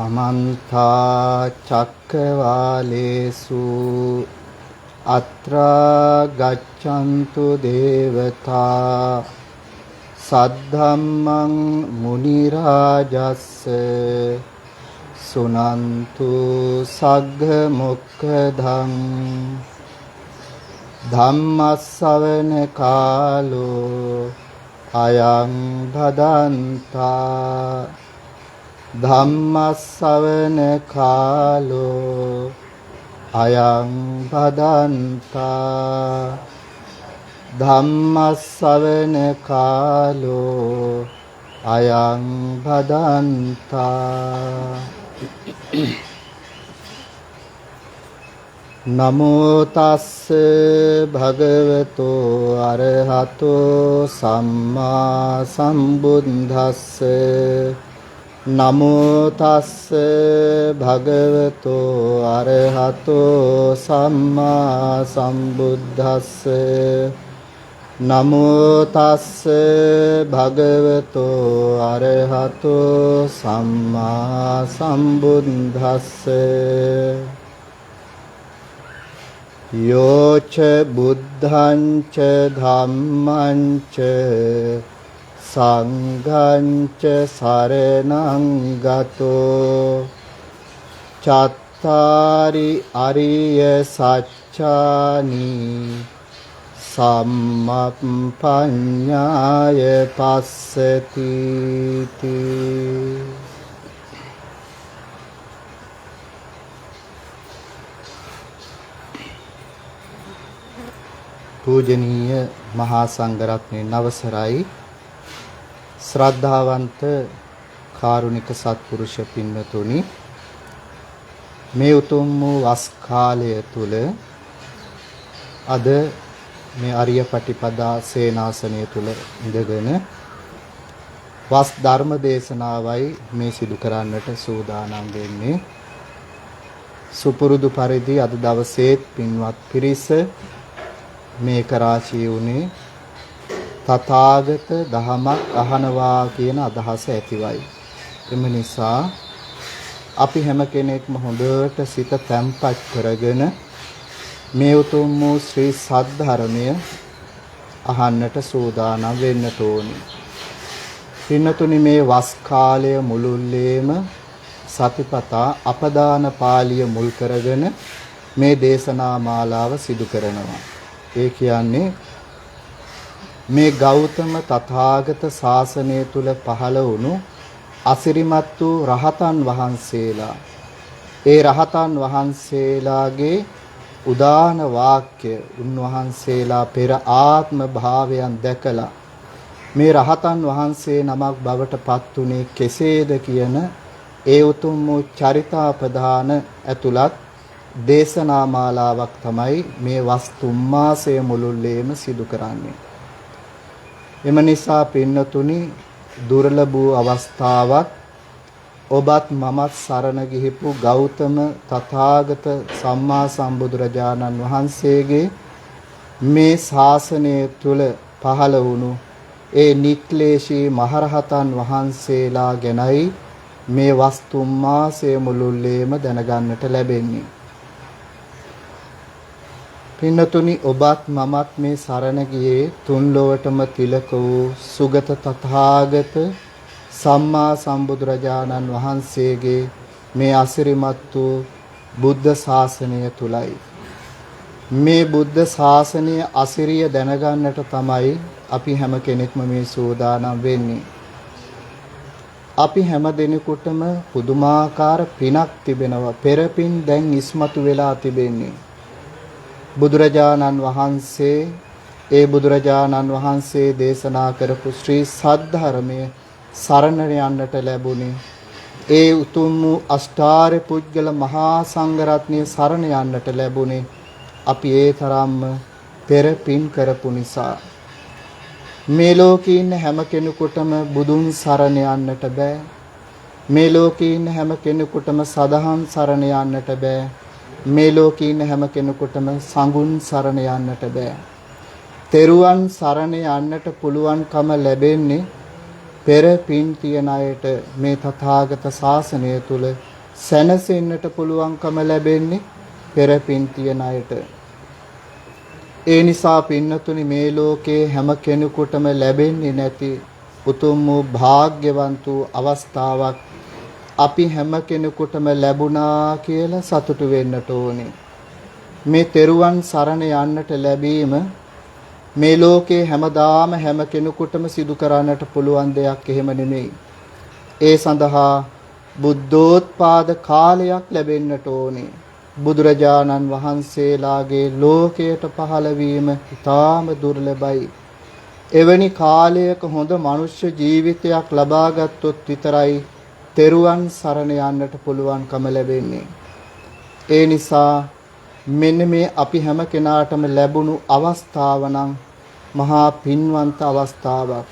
समन्ता चक्रवालेषु अत्रा गच्छन्तु देवता सद्धम्मं मुनिराजस्य सुनन्तु सग्ग मुक्खदं धम्मස්සවන කාලෝ අයං භදන්තා ධම්මස්සවන කාලෝ අයං භදන්තා ධම්මස්සවන කාලෝ අයං භදන්තා නමෝ තස්ස භගවතෝ අරහතෝ සම්මා සම්බුද්දස්ස නමෝ තස්ස භගවතෝ අරහතෝ සම්මා සම්බුද්දස්ස නමෝ තස්ස භගවතෝ අරහතෝ සම්මා සම්බුද්දස්ස යෝච බුද්ධං ච ධම්මං ච සංඝං ච සරණං ගතෝ චත්තාරි අරිය සත්‍යානි සම්මප්පඤ්ඤාය පස්සති පූජනීය මහා සංඝරත්නයේ අවසරයි ශ්‍රද්ධාවන්ත කාරුණික සත්පුරුෂ පින්වතුනි මේ උතුම් වූ වස් කාලය තුල අද මේ අරිය පටිපදා සේනාසනය තුල ඉඳගෙන වස් ධර්ම දේශනාවයි මේ සිදු කරන්නට සූදානම් වෙන්නේ සුපුරුදු පරිදි අද දවසේ පින්වත් පිරිස මේ කරාචී උනේ තථාගත දහමක් අහනවා කියන අදහස ඇතිවයි. එම නිසා අපි හැම කෙනෙක්ම හොඳට සිත තැම්පත් කරගෙන මේ උතුම් වූ ශ්‍රී සද්ධර්මය අහන්නට සූදානම් වෙන්න ඕනි. පින්නතුනි මේ වස් කාලය මුළුල්ලේම සතිපතා අපදාන පාළිය මුල් කරගෙන මේ දේශනා මාලාව සිදු කරනවා. ඒ කියන්නේ මේ ගෞතම තථාගත ශාසනය තුල පහළ වුණු අසිරිමත් වූ රහතන් වහන්සේලා ඒ රහතන් වහන්සේලාගේ උදාන වාක්‍ය උන්වහන්සේලා පෙර ආත්ම භාවයන් දැකලා මේ රහතන් වහන්සේ නමක් බවට පත් උනේ කෙසේද කියන ඒ උතුම් වූ චරිතාපදාන ඇතුළත් දේශනා මාලාවක් තමයි මේ වස්තුම් මාසය මුළුල්ලේම සිදු කරන්නේ. එම නිසා පින්නතුනි දුර්ලභ වූ අවස්ථාවක් ඔබත් මමත් සරණ ගිහිපු ගෞතම තථාගත සම්මා සම්බුදුරජාණන් වහන්සේගේ මේ ශාසනය තුල පහළ වුණු ඒ නික්ලේශී මහරහතන් වහන්සේලා ගැනයි මේ වස්තුම් මාසය මුළුල්ලේම දැනගන්නට ලැබෙන්නේ. පින්නතුනි ඔබත් මමත් මේ සරණ ගියේ තුන් ලොවටම තිලක වූ සුගත තථාගත සම්මා සම්බුදුරජාණන් වහන්සේගේ මේ අසිරිමත් වූ බුද්ධ ශාසනය තුලයි. මේ බුද්ධ ශාසනය අසිරිය දැනගන්නට තමයි අපි හැම කෙනෙක්ම මේ සූදානම් වෙන්නේ. අපි හැම දිනෙකටම පුදුමාකාර පිනක් තිබෙනවා. පෙරපින් දැන් ඉස්මතු වෙලා තිබෙන්නේ. බුදුරජාණන් වහන්සේ දේශනා කරපු ශ්‍රී සද්ධර්මයේ සරණ යන්නට ලැබුණේ ඒ උතුම් වූ අෂ්ටාර්ය පුද්ගල මහා සංඝරත්නයේ සරණ යන්නට ලැබුණේ අපි ඒ තරම්ම පෙර පින් කරපු නිසා. මේ ලෝකේ ඉන්න හැම කෙනෙකුටම බුදුන් සරණ යන්නට බෑ. මේ ලෝකේ ඉන්න හැම කෙනෙකුටම සදහම් සරණ යන්නට බෑ. මේ ලෝකේ ඉන්න හැම කෙනෙකුටම සංඝුන් සරණ යන්නට බෑ. තෙරුවන් සරණ යන්නට පුළුවන්කම ලැබෙන්නේ පෙර පින් තියන අයට මේ තථාගත ශාසනය තුල සැනසෙන්නට පුළුවන්කම ලැබෙන්නේ පෙර පින් තියන අයට. ඒ නිසා පින්නතුනි මේ ලෝකේ හැම කෙනෙකුටම ලැබෙන්නේ නැති උතුම් වූ භාග්‍යවන්ත වූ අවස්ථාවක් අපි හැම කෙනෙකුටම ලැබුණා කියලා සතුටු වෙන්නට ඕනේ. මේ තෙරුවන් සරණ යන්නට ලැබීම මේ ලෝකේ හැමදාම හැම කෙනෙකුටම සිදු කරන්නට පුළුවන් දෙයක් එහෙම නෙමෙයි. ඒ සඳහා බුද්ධෝත්පාද කාලයක් ලැබෙන්නට ඕනේ. බුදුරජාණන් වහන්සේලාගේ ලෝකයට පහළ වීම ඉතාම දුර්ලභයි. එවැනි කාලයක හොඳ මනුෂ්‍ය ජීවිතයක් ලබා ගත්තොත් විතරයි තෙරුවන් සරණ යන්නට පුළුවන්කම ලැබෙන්නේ. ඒ නිසා මෙන්න මේ අපි හැම කෙනාටම ලැබුණු අවස්ථාව නම් මහා පින්වන්ත අවස්ථාවක්.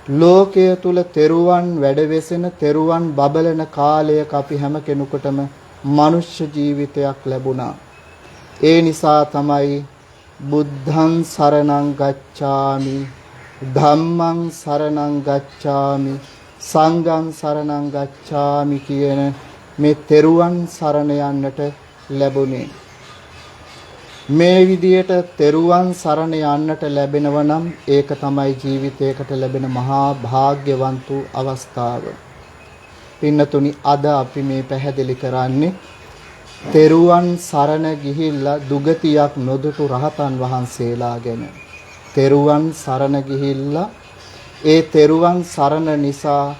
ලෝකය තුල තෙරුවන් වැඩවෙසෙන තෙරුවන් බබලන කාලයක අපි හැම කෙනෙකුටම මනුෂ්‍ය ජීවිතයක් ලැබුණා. ඒ නිසා තමයි බුද්ධං සරණං ගච්ඡාමි, ධම්මං සරණං ගච්ඡාමි, සංඝං සරණං ගච්ඡාමි කියන මේ තෙරුවන් සරණ යන්නට ලැබුණේ. මේ විදියට තෙරුවන් සරණ යන්නට ලැබෙනව නම් ඒක තමයි ජීවිතයකට ලැබෙන මහා භාග්‍යවන්ත අවස්ථාව. පින්නතුනි අද අපි මේ පැහැදිලි කරන්නේ තෙරුවන් සරණ ගිහිල්ලා දුගතියක් නොදුටු රහතන් වහන්සේලා ගැන. තෙරුවන් සරණ ගිහිල්ලා ඒ තෙරුවන් සරණ නිසා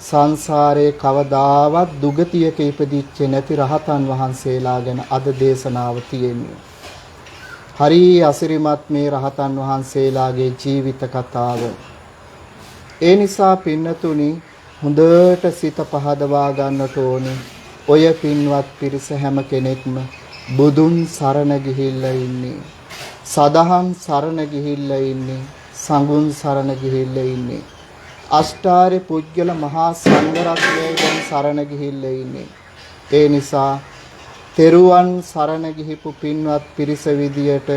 සංසාරේ කවදාවත් දුගතියක ඉපදිච්ච නැති රහතන් වහන්සේලා ගැන අද දේශනාව තියෙන්නේ. හරි අසිරිමත් මේ රහතන් වහන්සේලාගේ ජීවිත කතාව. ඒ නිසා පින්නතුනි හොඳට සිත පහදවා ගන්නට ඕනේ. ඔය පින්වත් පිරිස හැම කෙනෙක්ම බුදුන් සරණ ගිහිල්ලා ඉන්නේ. සදහම් සරණ ගිහිල්ලා ඉන්නේ. සංඝුන් සරණ ගිහිල්ලා ඉන්නේ. අෂ්ටාර්ය පුජ්‍යල මහා සංඝරත්නයෙන් සරණ ගිහිල්ලා ඉන්නේ. ඒ නිසා තෙරුවන් සරණ ගිහිපු පින්වත් පිරිස විදියට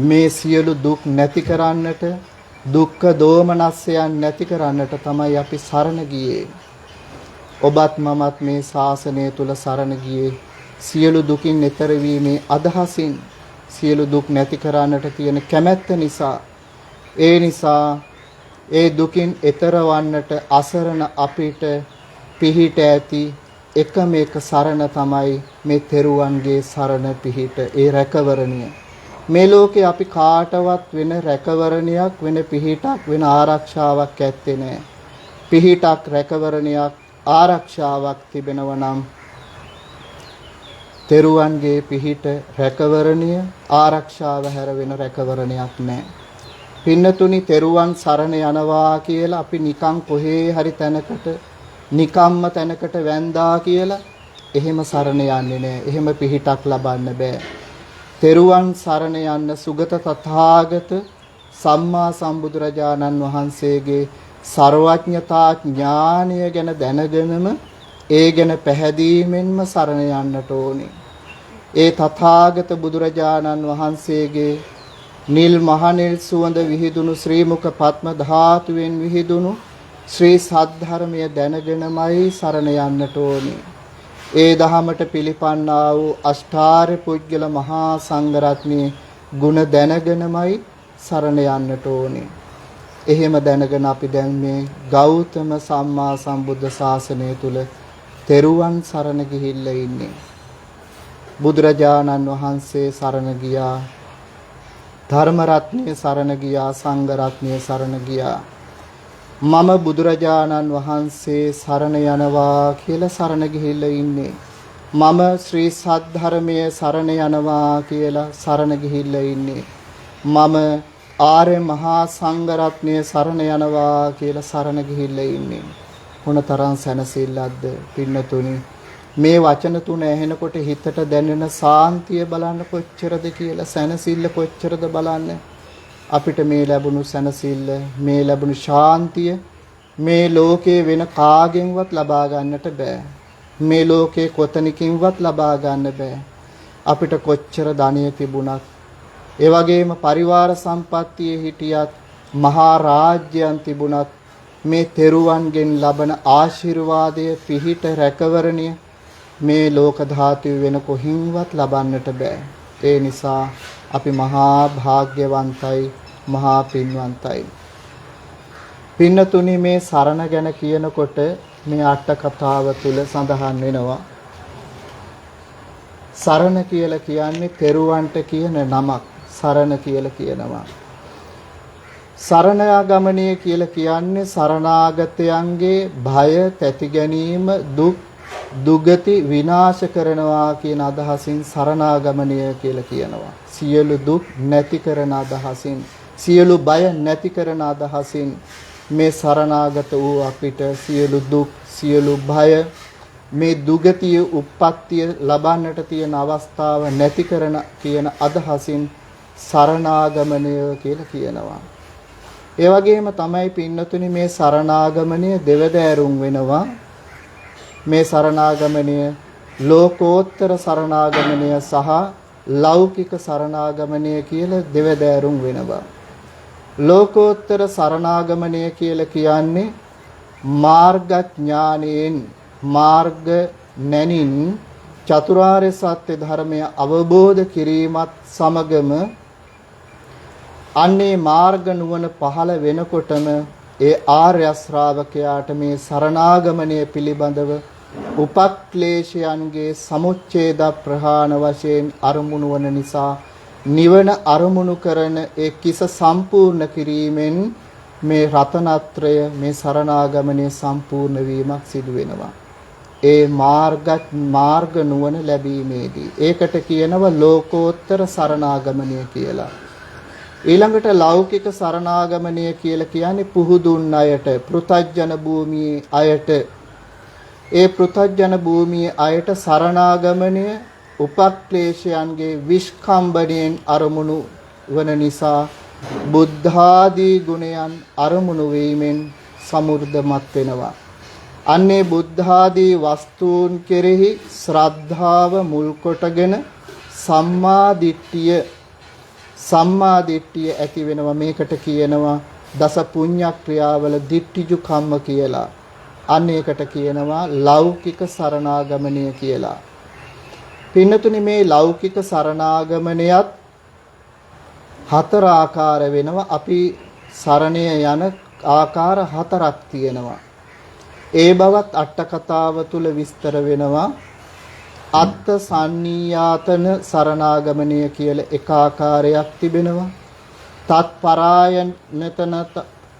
මේ සියලු දුක් නැති කරන්නට, දුක්ඛ දෝමනස්යන් නැති කරන්නට තමයි අපි සරණ ගියේ. ඔබත් මමත් මේ ශාසනය තුල සරණ ගියේ සියලු දුකින් එතර වීමේ අදහසින්, සියලු දුක් නැති කරන්නට තියෙන කැමැත්ත නිසා. ඒ නිසා ඒ දුකින් එතර වන්නට අසරණ අපිට පිහිට ඇති එකම එක සරණ තමයි මේ තෙරුවන්ගේ සරණ පිහිට, ඒ රැකවරණය. මේ ලෝකේ අපි කාටවත් වෙන රැකවරණයක්, වෙන පිහිටක්, වෙන ආරක්ෂාවක් ඇත්තේ නැහැ. පිහිටක්, රැකවරණයක්, ආරක්ෂාවක් තිබෙනවා නම් තෙරුවන්ගේ පිහිට, රැකවරණය, ආරක්ෂාව හැර වෙන රැකවරණයක් නැහැ. පින්නතුනි තෙරුවන් සරණ යනවා කියලා අපි නිකන් කොහේ හරි තැනකට, නිකම්ම තැනකට වැන්දා කියලා එහෙම සරණ යන්නේ නැහැ. එහෙම පිහිටක් ලබන්න බෑ. තෙරුවන් සරණ යන්න සුගත තථාගත සම්මා සම්බුදුරජාණන් වහන්සේගේ සර්වඥතා ඥානය ගැන දැනගෙනම ඒ ගැන පැහැදීමෙන්ම සරණ යන්නට ඕනේ. ඒ තථාගත බුදුරජාණන් වහන්සේගේ නිල් මහනිල් සුවඳ විහිදුණු ශ්‍රී මුඛ පద్ම ධාතුවෙන් විහිදුණු ශ්‍රී සද්ධර්මය දැනගෙනමයි සරණ යන්නට ඕනේ. ඒ දහමට පිළිපන්නා වූ අෂ්ටාර්ය පුජ්‍යල මහා සංඝරත්නයේ ගුණ දැනගෙනමයි සරණ යන්නට ඕනේ. එහෙම දැනගෙන අපි දැන් මේ ගෞතම සම්මා සම්බුද්ධ ශාසනය තුල තෙරුවන් සරණ ගිහිල්ලා ඉන්නේ. බුදුරජාණන් වහන්සේ සරණ ගියා, ධර්ම රත්නයේ සරණ ගියා, සංඝ රත්නයේ සරණ ගියා. මම බුදුරජාණන් වහන්සේ සරණ යනවා කියලා සරණ ගිහිල්ලා ඉන්නේ. මම ශ්‍රී සද්ධර්මයේ සරණ යනවා කියලා සරණ ගිහිල්ලා ඉන්නේ. මම ආර්ය මහා සංඝ රත්නයේ සරණ යනවා කියලා සරණ ගිහිල්ලා ඉන්නේ. මොනතරම් සැනසෙල්ලක්ද පින්නතුනි. මේ වචන තුන ඇහෙනකොට හිතට දැනෙන සාන්තිය බලන්න කොච්චරද කියලා, සැනසෙල්ල කොච්චරද බලන්න. අපිට මේ ලැබුණු සැනසෙල්ල, මේ ලැබුණු ශාන්තිය මේ ලෝකේ වෙන කාගෙන්වත් ලබා ගන්නට බෑ. මේ ලෝකේ කොතනකින්වත් ලබා ගන්න බෑ. අපිට කොච්චර ධනිය තිබුණත්, ඒ වගේම පරිවාර සම්පත්තියේ හිටියත්, මහා රාජ්‍යයන් තිබුණත් මේ තෙරුවන්ගෙන් ලබන ආශිර්වාදය පිහිට රැකවරණය මේ ලෝක ධාතුවේ වෙන කොහින්වත් ලබන්නට බෑ. ඒ නිසා අපි මහා භාග්‍යවන්තයි මහා පින්වන්තයි. පින්නතුනි මේ සරණ ගැන කියනකොට මේ අට කතාව තුල සඳහන් වෙනවා. සරණ කියලා කියන්නේ තෙරුවන්ට කියන නමක්. සරණ කියලා කියනවා. සරණාගමනය කියලා කියන්නේ සරණාගතයන්ගේ භය, තැති ගැනීම, දුක්, දුගති විනාශ කරනවා කියන අදහසින් සරණාගමනය කියලා කියනවා. සියලු දුක් නැති කරන අදහසින්, සියලු බය නැති කරන අදහසින් මේ සරණාගත වූ අපිට සියලු දුක්, සියලු භය, මේ දුගතිය උප්පත්තිය ලබන්නට තියෙන අවස්ථාව නැති කරන කියන අදහසින් සරණාගමනය කියලා කියනවා. ඒ වගේම තමයි පින්නතුනි මේ සරණාගමනය දෙවදෑරුම් වෙනවා. මේ සරණාගමනය ලෝකෝත්තර සරණාගමනය සහ ලෞකික සරණාගමනය කියලා දෙවදෑරුම් වෙනවා. ලෝකෝත්තර සරණාගමනය කියලා කියන්නේ මාර්ගඥානයෙන් මාර්ග නැනින් චතුරාර්ය සත්‍ය ධර්මය අවබෝධ කිරීමත් සමගම අන්නේ මාර්ග නුවණ පහළ වෙනකොටම ඒ ආර්ය ශ්‍රාවකයාට මේ සරණාගමනය පිළිබඳව උපක්ලේශයන්ගේ සමුච්ඡේද ප්‍රහාණ වශයෙන් අරමුණු වන නිසා නිවන අරමුණු කරන ඒ කිස සම්පූර්ණ කිරීමෙන් මේ රතනත්‍රය මේ සරණාගමනයේ සම්පූර්ණ වීමක් සිදු වෙනවා. ඒ මාර්ග නුවණ ලැබීමේදී ඒකට කියනවා ලෝකෝත්තර සරණාගමනය කියලා. ඊළඟට ලෞකික සරණාගමනය කියලා කියන්නේ පුහුදුන් අයට, පෘථජ්ජන භූමියේ අයට. ඒ පෘථජ්ජන භූමියේ අයට සරණාගමනය උපක්ලේශයන්ගේ විස්කම්බණයෙන් අරමුණු වන නිසා බුද්ධාදී ගුණයන් අරමුණු වීමෙන් සමෘද්ධමත් වෙනවා. අන්නේ බුද්ධාදී වස්තුන් කෙරෙහි ශ්‍රද්ධාව මුල් කොටගෙන සම්මා දිට්ඨිය ඇති වෙනවා. මේකට කියනවා දස පුඤ්ඤ ක්‍රියාවල දිට්ඨිජු කම්ම කියලා. අන්න ඒකට කියනවා ලෞකික සරණාගමනය කියලා. පින්නතුනි මේ ලෞකික සරණාගමනයත් හතර ආකාර වෙනවා. අපි සරණය යන ආකාර හතරක් තියෙනවා. ඒ බවත් අට කතාව තුල විස්තර වෙනවා. අත්ත සන්නීයාතන සරණාගමනය කියලා එක ආකාරයක් තිබෙනවා.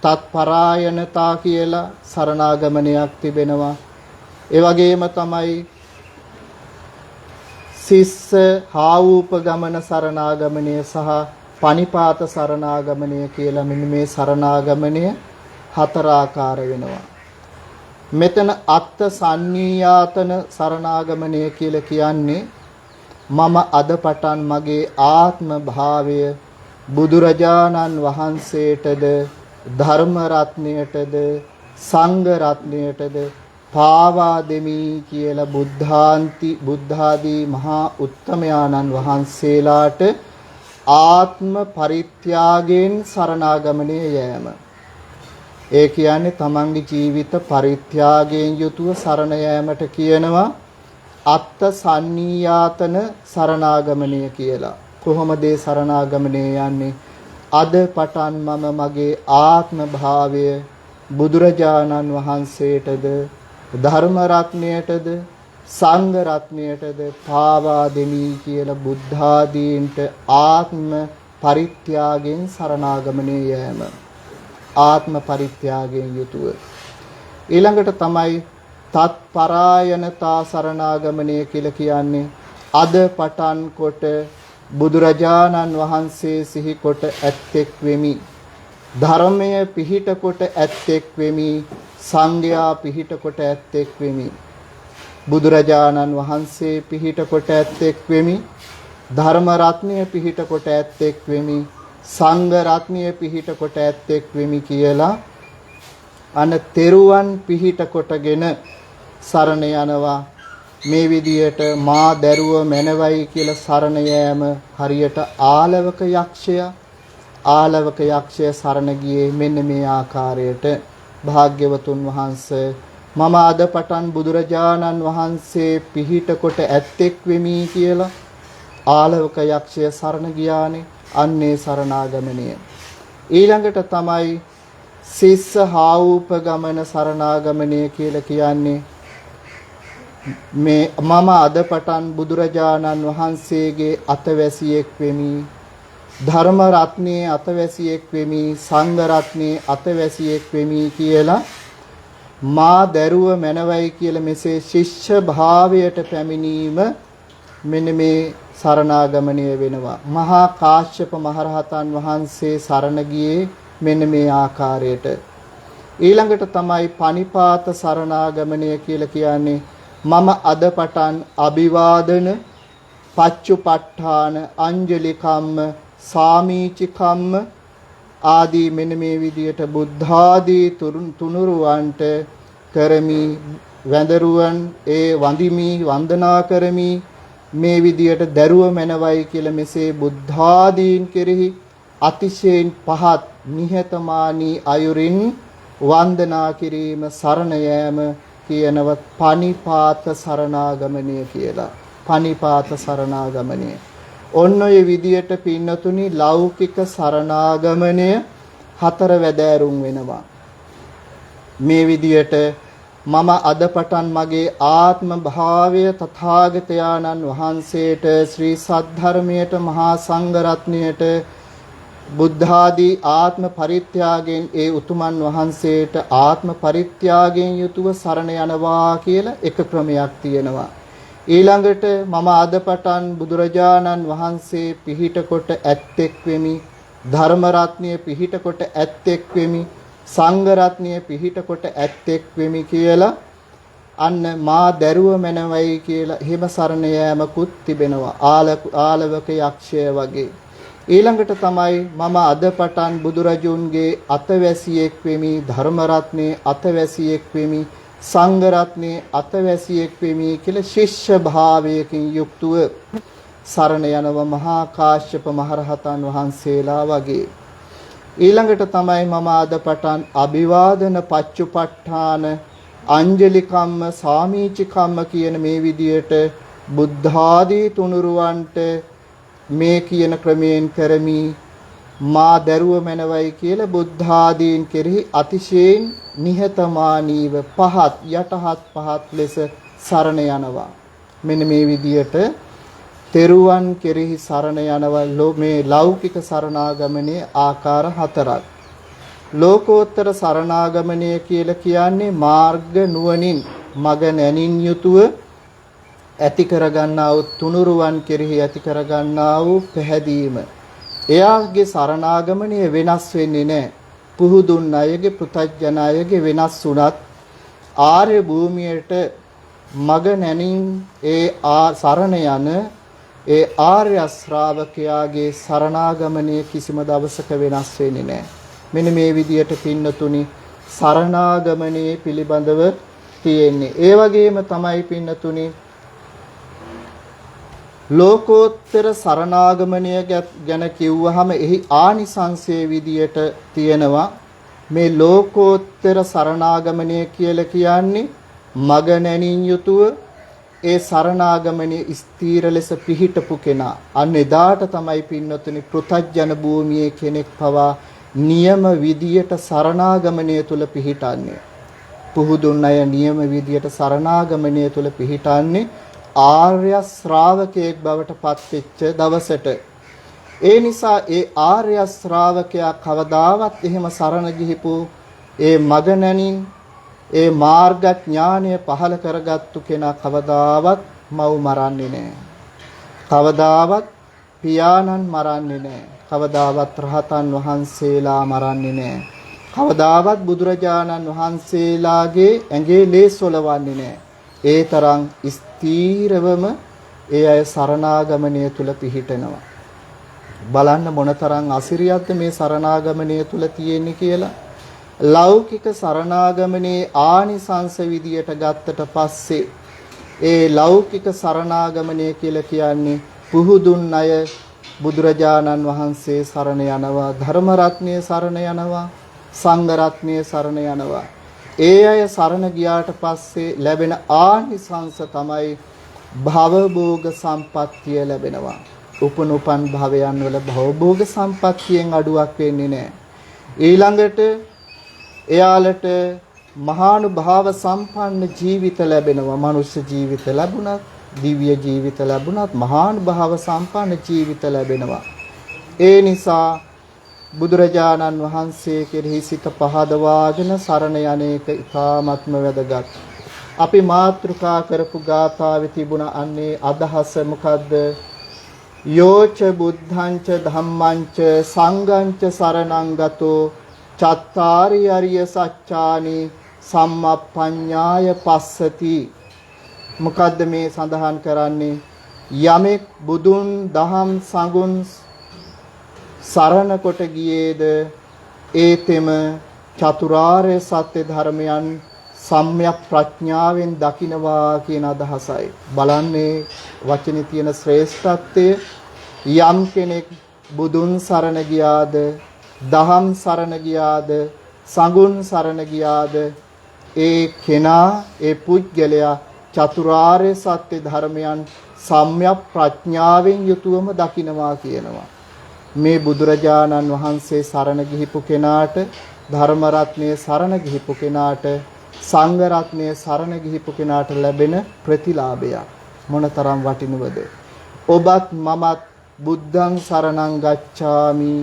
තත්පරායනතා කියලා සරණාගමනයක් තිබෙනවා. ඒ වගේම තමයි සිස්ස හාවූපගමන සරණාගමනය සහ පනිපාත සරණාගමනය කියලා මෙන්න මේ සරණාගමනය හතර ආකාර වෙනවා. මෙතන අත්ත සන්නීයාතන සරණාගමනය කියලා කියන්නේ මම අද පටන් මගේ ආත්ම භාවය බුදුරජාණන් වහන්සේටද ධර්ම රත්නයටද සංඝ රත්නයටද පාවා දෙමි කියලා බුද්ධාදී මහා උත්තමයාණන් වහන්සේලාට ආත්ම පරිත්‍යාගයෙන් සරණාගමනය යෑම. ඒ කියන්නේ තමන්ගේ ජීවිත පරිත්‍යාගයෙන් යුතුව සරණ යාමට කියනවා අත්ත සන්නීයාතන සරණාගමනය කියලා. කොහොමද ඒ සරණාගමනය යන්නේ? අද පටන් මම මගේ ආත්ම භාවය බුදුරජාණන් වහන්සේටද ධර්ම රත්නයටද සංඝ රත්නයටද පාවා දෙමි කියලා බුද්ධාදීන්ට ආත්ම පරිත්‍යාගයෙන් සරණාගමනය යෑම. ආත්ම පරිත්‍යාගයෙන් යුතුව. ඊළඟට තමයි තත්පරායනතා සරණාගමනය කියලා කියන්නේ අද පටන් කොට බුදුරජාණන් වහන්සේ සිහි කොට ඇත්තෙක් වෙමි. ධර්මය පිහිට කොට ඇත්තෙක් වෙමි. සංඝයා පිහිට කොට ඇත්තෙක් වෙමි. බුදුරජාණන් වහන්සේ පිහිට කොට ඇත්තෙක් වෙමි. ධර්ම රත්නය පිහිට කොට ඇත්තෙක් වෙමි. සංඝ රත්නය පිහිට කොට ඇත්තෙක් වෙමි කියලා අන තෙරුවන් පිහිට කොටගෙන සරණ යනවා. මේ විදියට මා දැරුව මැනවයි කියලා සරණ යෑම හරියට ආලවක යක්ෂය සරණ ගියේ මෙන්න මේ ආකාරයට. භාග්‍යවතුන් වහන්සේ මම අද පටන් බුදුරජාණන් වහන්සේ පිහිට කොට ඇත්තෙක් වෙමි කියලා ආලවක යක්ෂය සරණ ගියානේ. අන්නේ සරණාගමනය. ඊළඟට තමයි සිස්ස හාවූපගමන සරණාගමනය කියලා කියන්නේ. මේ මම අද පටන් බුදුරජාණන් වහන්සේගේ අතවැසියෙක් වෙමි. ධර්ම රත්නයේ අතවැසියෙක් වෙමි. සංඝ රත්නයේ අතවැසියෙක් වෙමි කියලා මා දරුව මැනවයි කියලා මෙසේ ශිෂ්‍ය භාවයට පැමිණීම මෙන්න මේ සරණාගමනය වෙනවා. මහා කාශ්‍යප මහරහතන් වහන්සේ සරණ ගියේ මෙන්න මේ ආකාරයට. ඊළඟට තමයි පනිපාත සරණාගමනය කියලා කියන්නේ. මම අද පටන් අභිවාදන පච්චුපට්ඨාන අංජලි කම්ම සාමීචි කම්ම ආදී මෙන්න මේ විදියට බුද්ධාදී තුනුරුවන්ට කරමි. වැඳරුවන් ඒ වඳිමි වන්දනා කරමි. මේ විදියට දරුව මැනවයි කියලා මෙසේ බුද්ධාදීන් කෙරෙහි අතිශයින් පහත් නිහතමානී අයුරින් වන්දනා කිරීම සරණ යෑම කියනව පනිපාත සරණාගමනය කියලා. පනිපාත සරණාගමනය. ඔන්න ඔය විදියට පින්නතුනි ලෞකික සරණාගමනය හතර වැදෑරුම් වෙනවා. මේ විදියට මම අද පටන් මගේ ආත්ම භාවය තථාගතයන්න් වහන්සේට ශ්‍රී සද්ධර්මයට මහා සංඝ රත්නයට බුද්ධ ආදී ආත්ම පරිත්‍යාගයෙන් ඒ උතුමන් වහන්සේට ආත්ම පරිත්‍යාගයෙන් යුතුව සරණ යනවා කියලා එක ක්‍රමයක් තියෙනවා. ඊළඟට මම අද පටන් බුදුරජාණන් වහන්සේ පිහිට කොට ඇත්තෙක් වෙමි. ධර්ම රත්නය පිහිට කොට ඇත්තෙක් වෙමි. සංඝ රත්නය පිහිට කොට ඇත්තෙක් වෙමි කියලා අන්න මා දරුව මැනවයි කියලා එහෙම සරණ යෑමකුත් තිබෙනවා. ආලවක යක්ෂය වගේ. ඊළඟට තමයි මම අද පටන් බුදුරජුන්ගේ අතවැසියෙක් වෙමි. ධර්ම රත්නයේ අතවැසියෙක් වෙමි. සංඝ රත්නයේ අතවැසියෙක් වෙමි කියලා ශිෂ්‍ය භාවයකින් යුක්තව සරණ යනව මහා කාශ්‍යප මහරහතන් වහන්සේලා වගේ. ඊළඟට තමයි මම අද පටන් අභිවාදන පච්චුපට්ඨාන අංජලි කම්ම සාමීචි කම්ම කියන මේ විදියට බුද්ධ ආදී තුනුරුවන්ට මේ කියන ක්‍රමයෙන් කරමි. මා දරුව මැනවයි කියලා බුද්ධ ආදීන් කෙරෙහි අතිශයින් නිහතමානීව පහත් යටහත් පහත් ලෙස සරණ යනවා. මෙන්න මේ විදියට තෙරුවන් කෙරෙහි සරණ යනවා. මේ ලෞකික සරණාගමනයේ ආකාර හතරක්. ලෝකෝත්තර සරණාගමනය කියලා කියන්නේ මාර්ග නුවණින් මග නැනින් යුතුව ඇති කරගන්නා වූ තුනුරුවන් කෙරෙහි ඇති කරගන්නා වූ පැහැදීම. එයාගේ සරණාගමනය වෙනස් වෙන්නේ නැහැ. පුහුදුන් අයගේ පෘථග්ජන අයගේ වෙනස් වුණත් ආර්ය භූමියට මග නැනින් ඒ සරණ යන ඒ ආර්ය ශ්‍රාවකයාගේ සරණාගමනය කිසිම දවසක වෙනස් වෙන්නේ නැහැ. මෙන්න මේ විදියට පින්නතුනි සරණාගමනයේ පිළිබඳව තියෙන්නේ. ඒ වගේම තමයි පින්නතුනි ලෝකෝත්තර සරණාගමනය ගැන කිව්වහම එහි ආනිසංසයේ විදියට තියෙනවා. මේ ලෝකෝත්තර සරණාගමනය කියලා කියන්නේ මග නැනින් යුතුව ඒ සරණාගමනයේ ස්ථීර ලෙස පිහිටපු කෙනා. අන්න එදාට තමයි පින්නතුනි පෘථග්ජන භූමියේ කෙනෙක් පවා නියම විදියට සරණාගමනය තුල පිහිටන්නේ. පුහුදුන් අය නියම විදියට සරණාගමනය තුල පිහිටන්නේ ආර්ය ශ්‍රාවකයෙක් බවට පත්වෙච්ච දවසට. ඒ නිසා ඒ ආර්ය ශ්‍රාවකයා කවදාවත් එහෙම සරණ ගිහිපු ඒ මග නැනින් ඒ මාර්ග ඥානය පහල කරගත්තු කෙනා කවදාවත් මව් මරන්නේ නැහැ. කවදාවත් පියාණන් මරන්නේ නැහැ. කවදාවත් රහතන් වහන්සේලා මරන්නේ නැහැ. කවදාවත් බුදුරජාණන් වහන්සේලාගේ ඇඟේ ලේ සොලවන්නේ නැහැ. ඒ තරම් ස්ථීරවම ඒ අය සරණාගමනය තුල පිහිටනවා. බලන්න මොනතරම් අසිරියක්ද මේ සරණාගමනය තුල තියෙන්නේ කියලා. ලෞකික සරණාගමනේ ආනිසංස විදියට ගත්තට පස්සේ ඒ ලෞකික සරණාගමනය කියලා කියන්නේ පුහුදුන් අය බුදුරජාණන් වහන්සේ සරණ යනවා, ධර්ම රත්නයේ සරණ යනවා, සංඝ රත්නයේ සරණ යනවා. ඒ අය සරණ ගියාට පස්සේ ලැබෙන ආනිසංස තමයි භවභෝග සම්පත්තිය ලැබෙනවා. උපනුපන් භවයන් වල භවභෝග සම්පත්තියෙන් අඩුවක් වෙන්නේ නැහැ. ඊළඟට එයාලට මහානුභාව සම්පන්න ජීවිත ලැබෙනවා. මනුෂ්‍ය ජීවිත ලැබුණත්, දිව්‍ය ජීවිත ලැබුණත් මහානුභාව සම්පන්න ජීවිත ලැබෙනවා. ඒ නිසා බුදුරජාණන් වහන්සේ කෙරෙහි සිත පහදවාගෙන සරණ යන්නේක ඉතාමත්ම වැදගත්. අපි මාතෘකා කරපු ගාථාවේ තිබුණ අන්නේ අදහස මොකද්ද? යෝච බුද්ධංච ධම්මංච සංඝංච සරණං ගතෝ චත්තාරි අරිය සත්‍යානි සම්මප්පඤ්ඤාය පස්සති. මොකද්ද මේ සඳහන් කරන්නේ? යමෙක් බුදුන් දහම් සංඝුන් සරණ කොට ගියේද ඒතෙම චතුරාර්ය සත්‍ය ධර්මයන් සම්‍යක් ප්‍රඥාවෙන් දකිනවා කියන අදහසයි. බලන්නේ වචනේ තියෙන ශ්‍රේෂ්ඨත්වය. යම් කෙනෙක් බුදුන් සරණ ගියාද, දහම් සරණ ගියාද, සංඝුන් සරණ ගියාද ඒ කෙනා, ඒ පුද්ගලයා චතුරාර්ය සත්‍ය ධර්මයන් සම්‍යක් ප්‍රඥාවෙන් යුතුවම දකිනවා කියනවා. මේ බුදුරජාණන් වහන්සේ සරණ ගිහිපු කෙනාට, ධර්ම රත්නයේ සරණ ගිහිපු කෙනාට, සංඝ රත්නයේ සරණ ගිහිපු කෙනාට ලැබෙන ප්‍රතිලාභයක් මොනතරම් වටිනවද? ඔබත් මමත් බුද්ධං සරණං ගච්ඡාමි,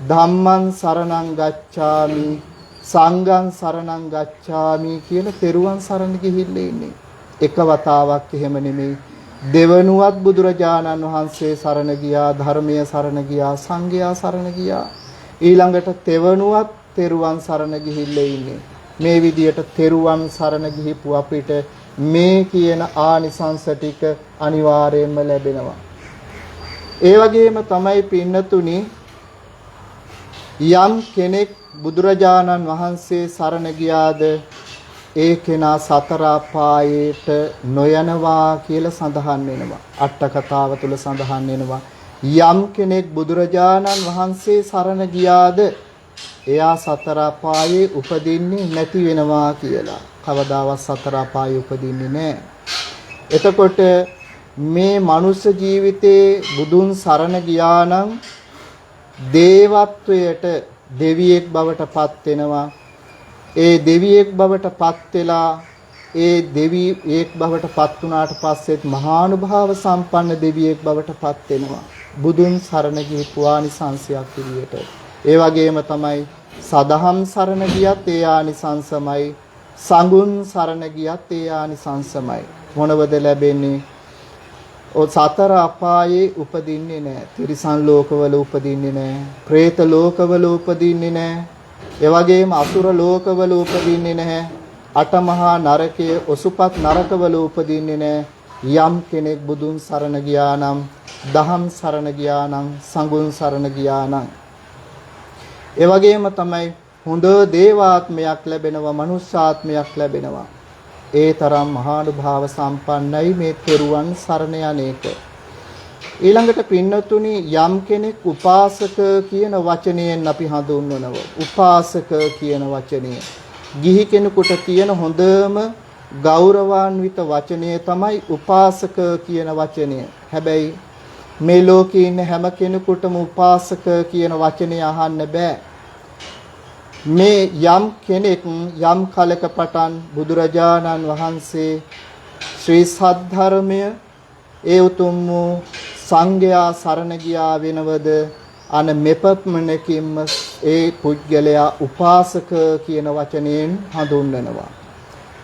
ධම්මං සරණං ගච්ඡාමි, සංඝං සරණං ගච්ඡාමි කියලා තෙරුවන් සරණ ගිහිල්ලා ඉන්නේ. එක වතාවක් එහෙම නෙමෙයි. දෙවනුවත් බුදුරජාණන් වහන්සේ සරණ ගියා, ධර්මයේ සරණ ගියා, සංඝයා සරණ ගියා. ඊළඟට තෙවනුවත් තෙරුවන් සරණ ගිහිල්ලා ඉන්නේ. මේ විදියට තෙරුවන් සරණ ගිහිපු අපිට මේ කියන ආනිසංස ටික අනිවාර්යයෙන්ම ලැබෙනවා. ඒ වගේම තමයි පින්නතුනි, යම් කෙනෙක් බුදුරජාණන් වහන්සේ සරණ ගියාද ඒ කෙනා සතර අපායට නොයනවා කියලා සඳහන් වෙනවා. අට කතාව තුල සඳහන් වෙනවා. යම් කෙනෙක් බුදුරජාණන් වහන්සේ සරණ ගියාද එයා සතර අපායේ උපදින්නේ නැති වෙනවා කියලා. කවදාවත් සතර අපායේ උපදින්නේ නැහැ. එතකොට මේ මනුෂ්‍ය ජීවිතේ බුදුන් සරණ ගියා නම් දේවත්වයට, දෙවියෙක් බවට පත් වෙනවා. ඒ දෙවියෙක් බවට පත් වෙලා ඒ දෙවියෙක් බවට පත් වුණාට පස්සෙත් මහානුභාව සම්පන්න දෙවියෙක් බවට පත් වෙනවා. බුදුන් සරණ ගිහපු ආනිසංසයක් විදියට. ඒ වගේම තමයි සදහම් සරණ ගියත් ඒ ආනිසංසමයි, සංඝුන් සරණ ගියත් ඒ ආනිසංසමයි. මොනවද ලැබෙන්නේ? සතර අපායේ උපදින්නේ නැහැ. තිරිසන් ලෝකවල උපදින්නේ නැහැ. പ്രേත ලෝකවල උපදින්නේ නැහැ. ඒ වගේම අසුර ලෝකවල උපදින්නේ නැහැ. අටමහා නරකයේ ඔසුපත් නරකවල උපදින්නේ නැහැ. යම් කෙනෙක් බුදුන් සරණ ගියා නම්, දහම් සරණ ගියා නම්, සංඝුන් සරණ ගියා නම්. ඒ වගේම තමයි හොඳ දේවාත්මයක් ලැබෙනවා, මනුෂ්‍යාත්මයක් ලැබෙනවා. ඒ තරම් මහානුභාව සම්පන්නයි මේ තෙරුවන් සරණ යන්නේක. ඊළඟට පින්නතුනි, යම් කෙනෙක් උපාසක කියන වචනයෙන් අපි හඳුන්වනවා. උපාසක කියන වචනය ගිහි කෙනෙකුට තියෙන හොඳම ගෞරවාන්විත වචනය තමයි උපාසක කියන වචනය. හැබැයි මේ ලෝකේ ඉන්න හැම කෙනෙකුටම උපාසක කියන වචනය අහන්න බෑ. මේ යම් කෙනෙක් යම් කලක පටන් බුදුරජාණන් වහන්සේ ශ්‍රී සද්ධර්මය, ඒ උතුම් වූ සංඝයා සරණ ගියා වෙනවද අන මෙපමණකින්ම ඒ පුද්ගලයා උපාසක කියන වචනයෙන් හඳුන්වනවා.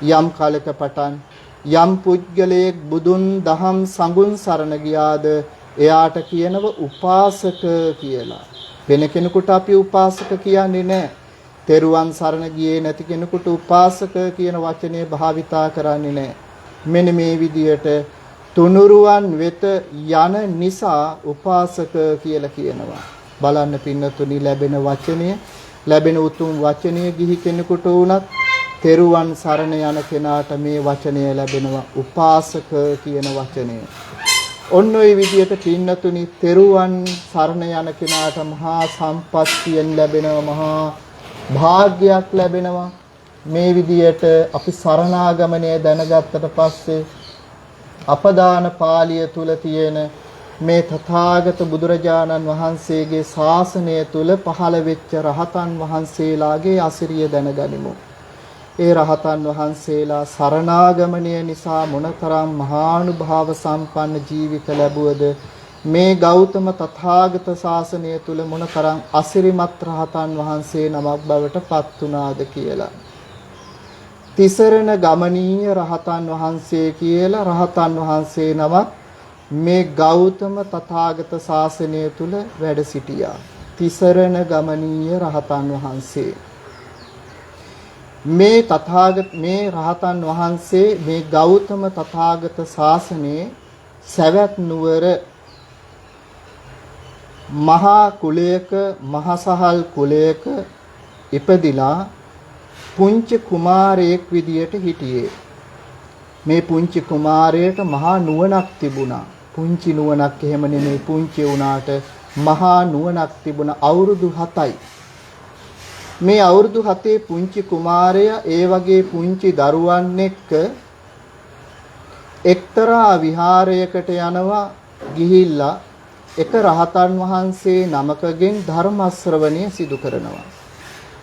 යම් කාලයක පටන් යම් පුද්ගලයෙක් බුදුන් දහම් සංඝුන් සරණ ගියාද එයාට කියනව උපාසක කියලා. වෙන කෙනෙකුට අපි උපාසක කියන්නේ නැහැ. තෙරුවන් සරණ ගියේ නැති කෙනෙකුට උපාසක කියන වචනේ භාවිතා කරන්නේ නැහැ. මෙන්න මේ විදියට තුනුරුවන් වෙත යන නිසා උපාසක කියලා කියනවා. බලන්න පින්නතුනි, ලැබෙන වචනය, ලැබෙන උතුම් වචනය ගිහි කෙනෙකුට වුණත් තෙරුවන් සරණ යන කෙනාට මේ වචනය ලැබෙනවා, උපාසක කියන වචනය. ඔන්න ඔය විදියට පින්නතුනි, තෙරුවන් සරණ යන කෙනාට මහා සම්පත්තියෙන් ලැබෙනවා, මහා භාග්‍යයක් ලැබෙනවා. මේ විදියට අපි සරණාගමනය දැනගත්තට පස්සේ අපදාන පාළිය තුල තියෙන මේ තථාගත බුදුරජාණන් වහන්සේගේ ශාසනය තුල පහළ වෙච්ච රහතන් වහන්සේලාගේ අසිරිය දැනගනිමු. ඒ රහතන් වහන්සේලා සරණාගමනය නිසා මොනතරම් මහානුභාව සම්පන්න ජීවිත ලැබුවද මේ ගෞතම තථාගත ශාසනය තුල මොනතරම් අසිරිමත් රහතන් වහන්සේ නමක් බවට පත් වුණාද කියලා. තිසරණ ගමනීය රහතන් වහන්සේ කියලා රහතන් වහන්සේ නමක් මේ ගෞතම තථාගත ශාසනය තුල වැඩ සිටියා. තිසරණ ගමනීය රහතන් වහන්සේ මේ රහතන් වහන්සේ මේ ගෞතම තථාගත ශාසනයේ සවැත් නුවර මහා කුලයක මහසහල් කුලයක ඉපදිලා පුංචි කුමාරයෙක් විදියට හිටියේ. මේ පුංචි කුමාරයට මහා නුවණක් තිබුණා. පුංචි නුවණක් එහෙම නෙමෙයි, පුංචි වුණාට මහා නුවණක් තිබුණ අවුරුදු 7යි. මේ අවුරුදු 7 පුංචි කුමාරයා ඒ වගේ පුංචි දරුවන් එක්ක එක්තරා විහාරයකට යනවා. ගිහිල්ලා එක රහතන් වහන්සේ නමකගෙන් ධර්ම ශ්‍රවණය සිදු කරනවා.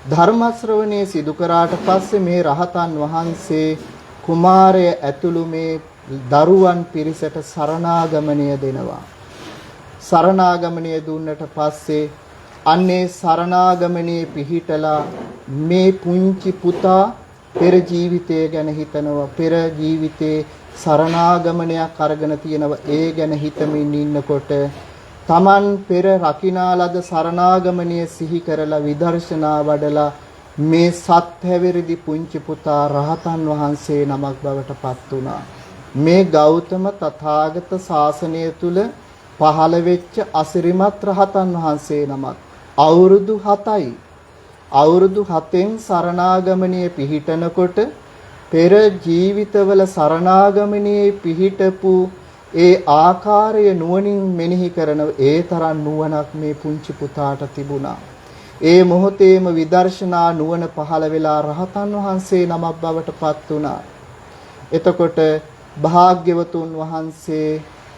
ධර්ම ශ්‍රවණය සිදු කරාට පස්සේ මේ රහතන් වහන්සේ කුමාරය ඇතුළු මේ දරුවන් පිරිසට සරණාගමනය දෙනවා. සරණාගමනය දුන්නට පස්සේ අන්නේ සරණාගමනයේ පිහිටලා මේ පුංචි පුතා පෙර ජීවිතය ගැන හිතනවා. පෙර ජීවිතේ සරණාගමනයක් අරගෙන තියෙනවා. ඒ ගැන හිතමින් ඉන්නකොට තමන් පෙර රකිනා ලද සරණාගමනය සිහි කරලා විදර්ශනා වඩලා මේ සත්හැවිරිදි පුංචි පුතා රහතන් වහන්සේ නමක් බවට පත් වුණා. මේ ගෞතම තථාගත ශාසනය තුල පහළ වෙච්ච අසිරිමත් රහතන් වහන්සේ නමක්. අවුරුදු 7යි. අවුරුදු 7න් සරණාගමනයේ පිහිටනකොට පෙර ජීවිතවල සරණාගමනයේ පිහිටපු ඒ ආකාරය නුවණින් මෙනෙහි කරන ඒ තරම් නුවණක් මේ පුංචි පුතාට තිබුණා. ඒ මොහොතේම විදර්ශනා නුවණ පහළ වෙලා රහතන් වහන්සේ නමක් බවට පත් වුණා. එතකොට භාග්‍යවතුන් වහන්සේ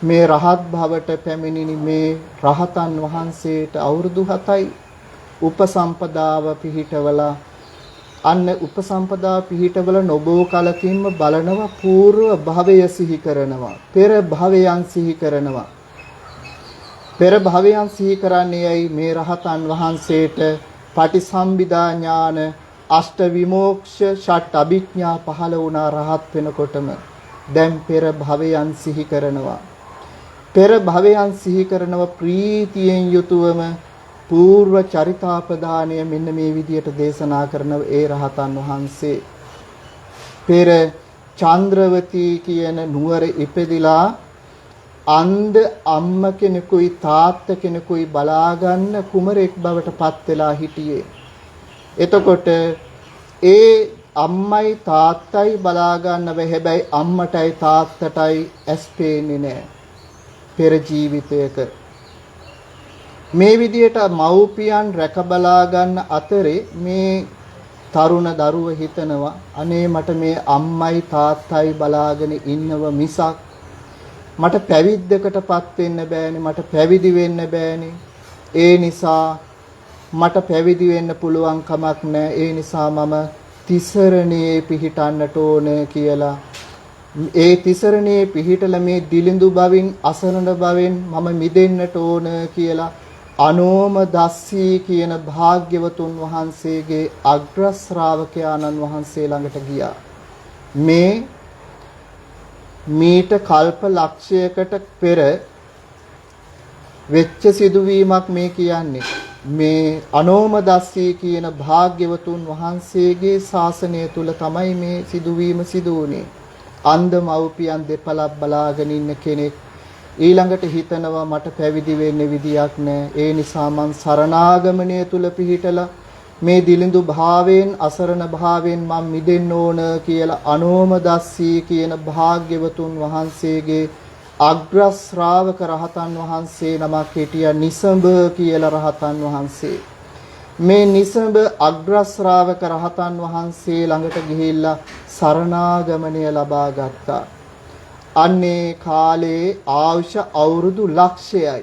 මේ රහත් භවට පැමිණිනි. මේ රහතන් වහන්සේට අවුරුදු 7යි. උපසම්පදාව පිහිටවලා අන්න උපසම්පදා පිහිටවල නොබෝ කලකින්ම බලනවා పూర్ව භවය සිහි කරනවා. පෙර භවයන් සිහි කරනවා. පෙර භවයන් සිහි කරන්නේයි මේ රහතන් වහන්සේට පටිසම්භිදා ඥාන අෂ්ට විමෝක්ෂ ෂට් අභිඥා පහළ වුණා. රහත් වෙනකොටම දැන් පෙර භවයන් සිහි කරනවා. පෙර භවයන් සිහි කරනව ප්‍රීතියෙන් යුතුවම పూర్ව චරිතාපදානය මෙන්න මේ විදියට දේශනා කරන ඒ රහතන් වහන්සේ පෙර චන්ද්‍රවතී කියන නුවර ඉපදිලා අන්ධ අම්ම කෙනෙකුයි තාත්ත කෙනෙකුයි බලාගන්න කුමරෙක් බවට පත් වෙලා හිටියේ. එතකොට ඒ අම්මයි තාත්තයි බලාගන්න බැහැ. හැබැයි අම්මටයි තාත්තටයි ඇස් පේන්නේ නැහැ පෙර ජීවිතයක. මේ විදියට මව්පියන් රැක බලා ගන්න අතරේ මේ තරුණ දරුව හිතනවා අනේ මට මේ අම්මයි තාත්තයි බලාගෙන ඉන්නව මිසක් මට පැවිද්දකටපත් වෙන්න බෑනේ, මට පැවිදි වෙන්න බෑනේ. ඒ නිසා මට පැවිදි වෙන්න පුළුවන් කමක් නැහැ. ඒ නිසා මම තිසරණේ පිහිටන්නට ඕන කියලා ඒ තිසරණේ පිහිටලා මේ දිලිඳු බවින් අසරණ බවෙන් මම මිදෙන්නට ඕන කියලා අනෝම දස්සී කියන භාග්‍යවතුන් වහන්සේගේ අග්‍ර ශ්‍රාවකයාණන් වහන්සේ ළඟට ගියා. මේ මීට කල්ප ලක්ෂයකට පෙර වෙච්ච සිදුවීමක් මේ කියන්නේ. මේ අනෝම දස්සී කියන භාග්‍යවතුන් වහන්සේගේ ශාසනය තුල තමයි මේ සිදුවීම සිදු වුණේ. අන්ධ මව්පියන් දෙපළක් බලාගෙන ඉන්න කෙනෙක් ඊළඟට හිතනවා මට පැවිදි වෙන්න විදියක් නැහැ. ඒ නිසා මං සරණාගමණය තුල පිහිටලා මේ දිලිඳු භාවයෙන් අසරණ භාවයෙන් මම මිදෙන්න ඕන කියලා අනෝම දස්සී කියන භාග්‍යවතුන් වහන්සේගේ අග්‍ර ශ්‍රාවක රහතන් වහන්සේ නමක් හිටියා. නිසඹ කියලා රහතන් වහන්සේ. මේ නිසඹ අග්‍ර ශ්‍රාවක රහතන් වහන්සේ ළඟට ගිහිල්ලා සරණාගමනය ලබා ගත්තා. අන්නේ කාලේ ආයුෂ අවුරුදු ලක්ෂයයි.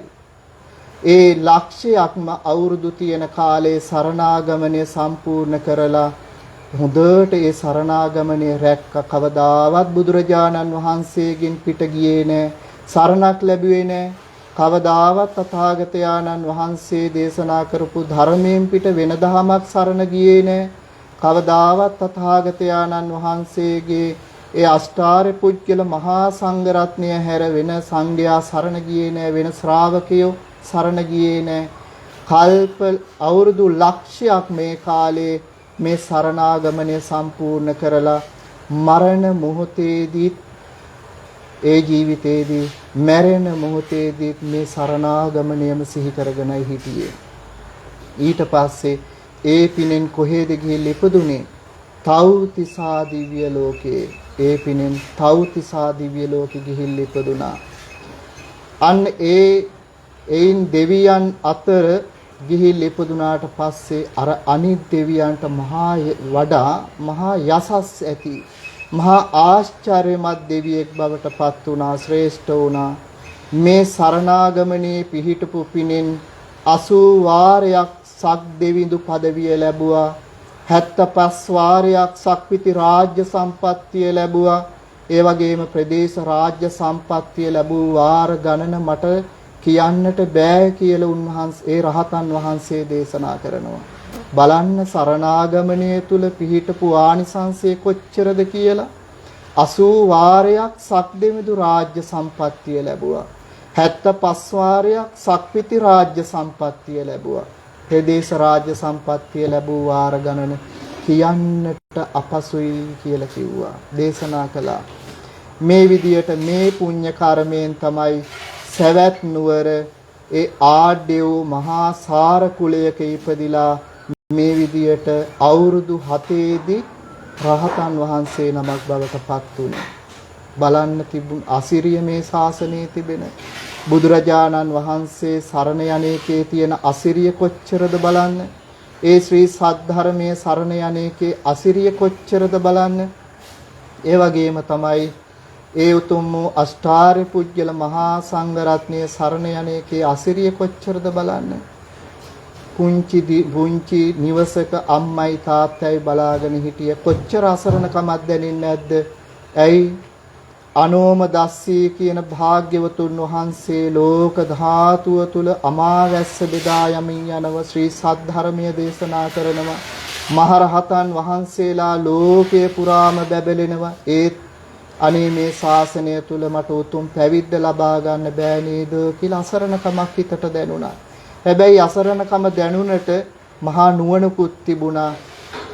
ඒ ලක්ෂයක්ම අවුරුදු තියෙන කාලේ සරණාගමනය සම්පූර්ණ කරලා හොඳට ඒ සරණාගමනය රැක්ක. කවදාවත් බුදුරජාණන් වහන්සේගෙන් පිට ගියේ නැහැ. සරණක් ලැබුවේ නැහැ. කවදාවත් තථාගතයන්න් වහන්සේ දේශනා කරපු ධර්මයෙන් පිට වෙන දහමක් සරණ ගියේ නැහැ. කවදාවත් තථාගතයන්න් වහන්සේගේ ඒ අෂ්ටාර්ය පුජ්‍යල මහා සංඝ රත්නය හැර වෙන සංඝයා සරණ ගියේ නැහැ. වෙන ශ්‍රාවකයෝ සරණ ගියේ නැහැ. කල්ප අවුරුදු ලක්ෂයක් මේ කාලේ මේ සරණාගමනය සම්පූර්ණ කරලා මරණ මොහොතේදී ඒ ජීවිතේදී මැරෙන මොහොතේදී මේ සරණාගමනයම සිහි කරගෙනයි හිටියේ. ඊට පස්සේ ඒ පිනෙන් කොහෙද ගිහිල්ලා ඉපදුනේ? තව්තිසා දිව්‍ය ලෝකේ. ඒ පිනෙන් තව්තිසා දිව්‍ය ලෝකෙ ගිහිල්ලා ඉපදුනා. අන්න එයින් දෙවියන් අතර ගිහිල්ලා ඉපදුනාට පස්සේ අර අනිත් දෙවියන්ට වඩා මහා යසස් ඇති මහා ආශ්චර්යමත් දෙවියෙක් බවට පත් වුණා. ශ්‍රේෂ්ඨ වුණා. මේ සරණාගමනේ පිහිටපු පිනෙන් 80 වාරයක් සක් දෙවිඳු පදවිය ලැබුවා. 75 වාරයක් සක්විති රාජ්‍ය සම්පත්තිය ලැබුවා. ඒ වගේම ප්‍රදේශ රාජ්‍ය සම්පත්තිය ලැබූ වාර ගණන මට කියන්නට බෑ කියලා උන්වහන්සේ ඒ රහතන් වහන්සේ දේශනා කරනවා. බලන්න සරණාගමණය තුල පිහිටපු ආනිසංසය කොච්චරද කියලා. 80 වාරයක් සක්දෙවිඳු රාජ්‍ය සම්පත්තිය ලැබුවා. 75 වාරයක් සක්විති රාජ්‍ය සම්පත්තිය ලැබුවා. ප්‍රදේශ රාජ්‍ය සම්පත්තිය ලැබූ වාර ගණන කියන්නට අපසුයි කියලා කිව්වා. දේශනා කළා. මේ විදියට මේ පුණ්‍ය කර්මයෙන් තමයි සවැත් නුවර ඒ ආඩ්‍ය වූ මහා සාර කුලයක ඉපදිලා මේ විදියට අවුරුදු 7 දී රහතන් වහන්සේ නමක් බවට පත් වුණා. බලන්න තිබුණ අසිරිය මේ ශාසනයේ තිබෙන බුදුරජාණන් වහන්සේ සරණ යන්නේකේ තියෙන අසිරිය කොච්චරද බලන්න. ඒ ශ්‍රී සද්ධර්මයේ සරණ යන්නේකේ අසිරිය කොච්චරද බලන්න. ඒ වගේම තමයි ඒ උතුම් වූ අෂ්ටාර්ය පුජ්‍යල මහා සංඝ රත්නයේ සරණ යන්නේකේ අසිරිය කොච්චරද බලන්න. පුංචි නිවසක අම්මයි තාත්තයි බලාගෙන හිටිය කොච්චර අසරණකමක් දැනෙන්නේ නැද්ද? ඇයි? අනෝම දස්සී කියන භාග්‍යවතුන් වහන්සේ ලෝක ධාතුව තුල අමාවැස්ස බෙදා යමින් යනව ශ්‍රී සද්ධර්මයේ දේශනා කරනවා. මහරහතන් වහන්සේලා ලෝකේ පුරාම බැබලෙනවා. ඒත් අනේ මේ ශාසනය තුල මට උතුම් පැවිද්ද ලබා ගන්න බෑ නේද කියලා අසරණකමක් හිතට දැනුණා. හැබැයි අසරණකම දැනුණට මහා නුවණකුත් තිබුණා.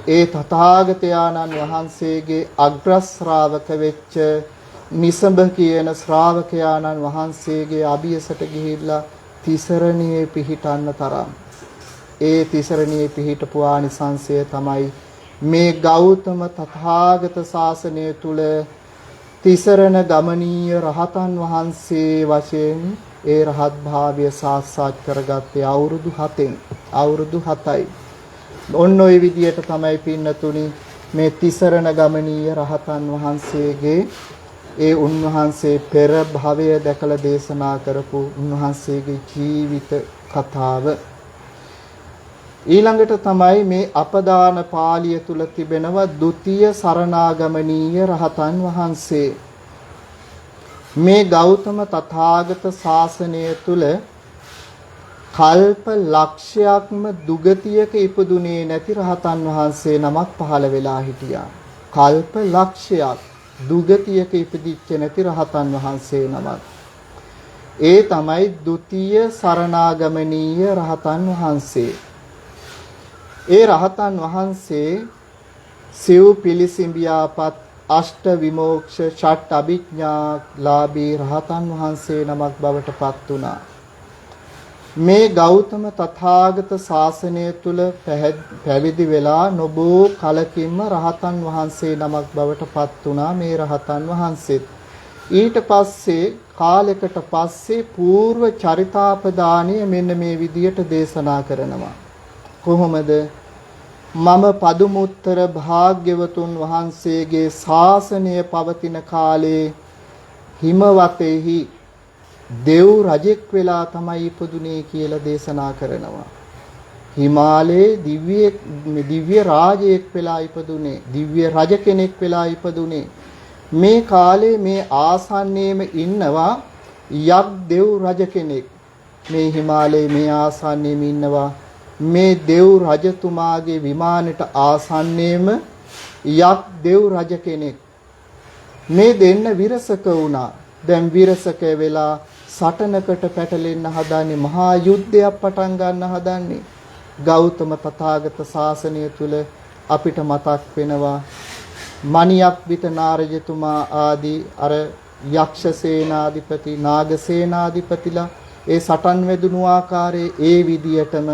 ඒ තථාගතයන්න් වහන්සේගේ අග්‍ර ශ්‍රාවක වෙච්ච නිසඹ කියන ශ්‍රාවකයාණන් වහන්සේගේ අභියසට ගිහිල්ලා තිසරණියේ පිහිටන්න තරම් ඒ තිසරණියේ පිහිටපු ආනිසංසය තමයි මේ ගෞතම තථාගත ශාසනය තුල තිසරණ ගමනීය රහතන් වහන්සේ වශයෙන් ඒ රහත් භාවය සාක්ෂාත් කරගත්තේ අවුරුදු 7න්. අවුරුදු 7යි. ඔන්න ඔය විදියට තමයි පින්නතුනි මේ තිසරණ ගමනීය රහතන් වහන්සේගේ ඒ උන්වහන්සේ පෙර භවය දැකලා දේශනා කරපු උන්වහන්සේගේ ජීවිත කතාව. ඊළඟට තමයි මේ අපදාන පාළිය තුල තිබෙනවා ဒ ුතිය සරණාගමනීය රහතන් වහන්සේ. මේ ගෞතම තථාගත ශාසනය තුල කල්ප ලක්ෂයක්ම දුගතියක ඉපදුනේ නැති රහතන් වහන්සේ නමක් පහළ වෙලා හිටියා. කල්ප ලක්ෂයක් දුගතියක ඉපදිච්ච නැති රහතන් වහන්සේ නමක්. ඒ තමයි ဒ ුතිය සරණාගමනීය රහතන් වහන්සේ. ඒ රහතන් වහන්සේ සිව් පිළිසිඹියාපත් අෂ්ට විමෝක්ෂ ෂට් අභිඥාලාභී රහතන් වහන්සේ නමක් බවට පත් වුණා. මේ ගෞතම තථාගත ශාසනය තුල පැවිදි වෙලා නොබෝ කලකින්ම රහතන් වහන්සේ නමක් බවට පත් වුණා මේ රහතන් වහන්සේත්. ඊට පස්සේ කාලයකට පස්සේ పూర్ව චරිතාපදානය මෙන්න මේ විදියට දේශනා කරනවා. කොහොමද? මම පදුමුත්තර භාග්‍යවතුන් වහන්සේගේ ශාසනය පවතින කාලේ හිමවතෙහි දෙව් රජෙක් වෙලා තමයි ඉපදුනේ කියලා දේශනා කරනවා. හිමාලයේ දිව්‍ය රාජයෙක් වෙලා ඉපදුනේ, දිව්‍ය රජ කෙනෙක් වෙලා ඉපදුනේ. මේ කාලේ මේ ආසන්නයේම ඉන්නවා යක් දෙව් රජ කෙනෙක්. මේ හිමාලයේ මේ ආසන්නයේම ඉන්නවා මේ දෙව් රජතුමාගේ විමානෙට ආසන්නයේම යක් දෙව් රජ කෙනෙක්. මේ දෙන්න විරසක වුණා. දැන් විරසක වෙලා සටනකට පැටලෙන්න හදන්නේ, මහා යුද්ධයක් පටන් ගන්න හදන්නේ. ගෞතම තථාගත ශාසනය තුල අපිට මතක් වෙනවා මණියක් විත නාරජතුමා ආදී අර යක්ෂ සේනාධිපති, නාග සේනාධිපතිලා ඒ සටන් වැදුණු ආකාරයේ ඒ විදියටම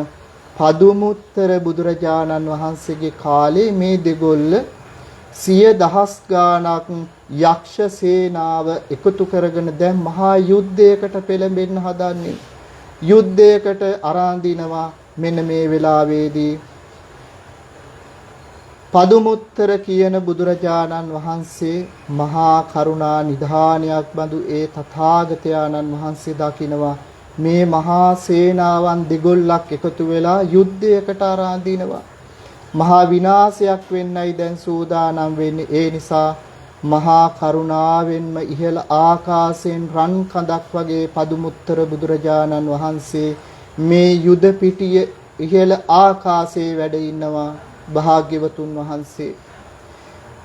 පදුමුත්තර බුදුරජාණන් වහන්සේගේ කාලේ මේ දෙගොල්ල 100,000 ගාණක් යක්ෂ සේනාව එකතු කරගෙන දැන් මහා යුද්ධයකට පෙළඹෙන්න හදන්නේ. යුද්ධයකට අරන් දිනවා. මෙන්න මේ වෙලාවේදී පදුමුත්තර කියන බුදුරජාණන් වහන්සේ මහා කරුණා නිධානයක් බඳු ඒ තථාගතයන්න් වහන්සේ දකිනවා මේ මහා සේනාවන් දෙගොල්ලක් එකතු වෙලා යුද්ධයකට අරන් දිනවා. මහා විනාශයක් වෙන්නයි දැන් සූදානම් වෙන්නේ. ඒ නිසා මහා කරුණාවෙන්ම ඉහළ ආකාශයෙන් රන් කඳක් වගේ පදුමුත්තර බුදුරජාණන් වහන්සේ මේ යුද පිටිය ඉහළ ආකාශයේ වැඩ ඉන්නවා. භාග්‍යවතුන් වහන්සේ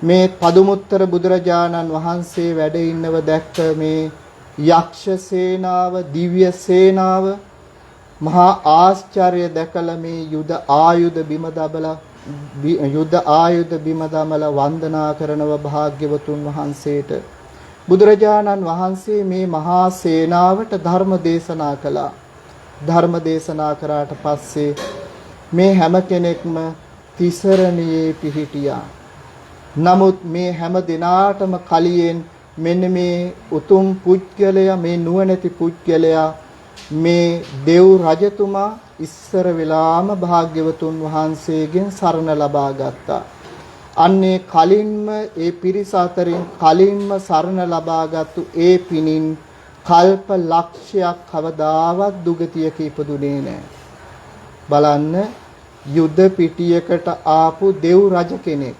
මේ පදුමුත්තර බුදුරජාණන් වහන්සේ වැඩ ඉන්නව දැක්ක මේ යක්ෂ සේනාව, දිව්‍ය සේනාව මහා ආශ්චර්ය දැකලා මේ යුද ආයුධ බිම දමලා වන්දනා කරනව භාග්‍යවතුන් වහන්සේට. බුදුරජාණන් වහන්සේ මේ මහා සේනාවට ධර්ම දේශනා කළා. ධර්ම දේශනා කරාට පස්සේ මේ හැම කෙනෙක්ම තිසරණියේ පිහිටියා. නමුත් මේ හැම දිනාටම කලියෙන් මෙන්න මේ උතුම් පුජ්‍යලයා, මේ නුවණැති පුජ්‍යලයා, මේ දෙව් රජතුමා ඉස්සර වෙලාම භාග්‍යවතුන් වහන්සේගෙන් සරණ ලබා ගත්තා. අන්නේ කලින්ම ඒ පිරිස අතරින් කලින්ම සරණ ලබාගත්තු ඒ පිනින් කල්ප ලක්ෂයක් කවදාවත් දුගතියක ඉපදුනේ නැහැ. බලන්න, යුද පිටියකට ආපු දෙව් රජ කෙනෙක්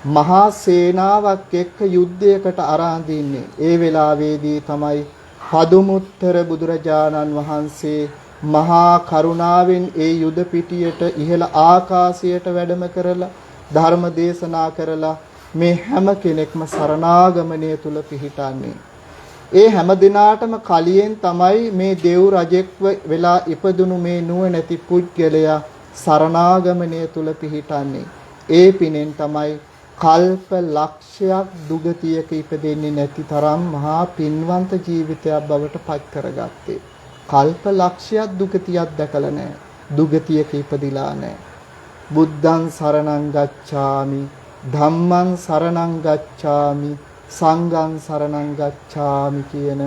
මහා සේනාවක් එක්ක යුද්ධයකට අරන් දින්නේ. ඒ වෙලාවේදී තමයි පදුමුත්තර බුදුරජාණන් වහන්සේ මහා කරුණාවෙන් ඒ යුද පිටියට ඉහළ ආකාශයට වැඩම කරලා ධර්ම දේශනා කරලා මේ හැම කෙනෙක්ම සරණාගමනය තුල පිහිටන්නේ. ඒ හැම දිනාටම කලියෙන් තමයි මේ දෙව් රජෙක් වෙලා ඉපදුණු මේ නුවණැති පුජ්‍යලයා සරණාගමනය තුල පිහිටන්නේ. ඒ පිනෙන් තමයි කල්ප ලක්ෂයක් දුගතියක ඉපදෙන්නේ නැති තරම් මහා පින්වන්ත ජීවිතයක් බවට පත් කරගත්තේ. කල්ප ලක්ෂයක් දුගතියක් දැකලා නැහැ. දුගතියක ඉපදිලා නැහැ. බුද්ධං සරණං ගච්ඡාමි, ධම්මං සරණං ගච්ඡාමි, සංඝං සරණං ගච්ඡාමි කියන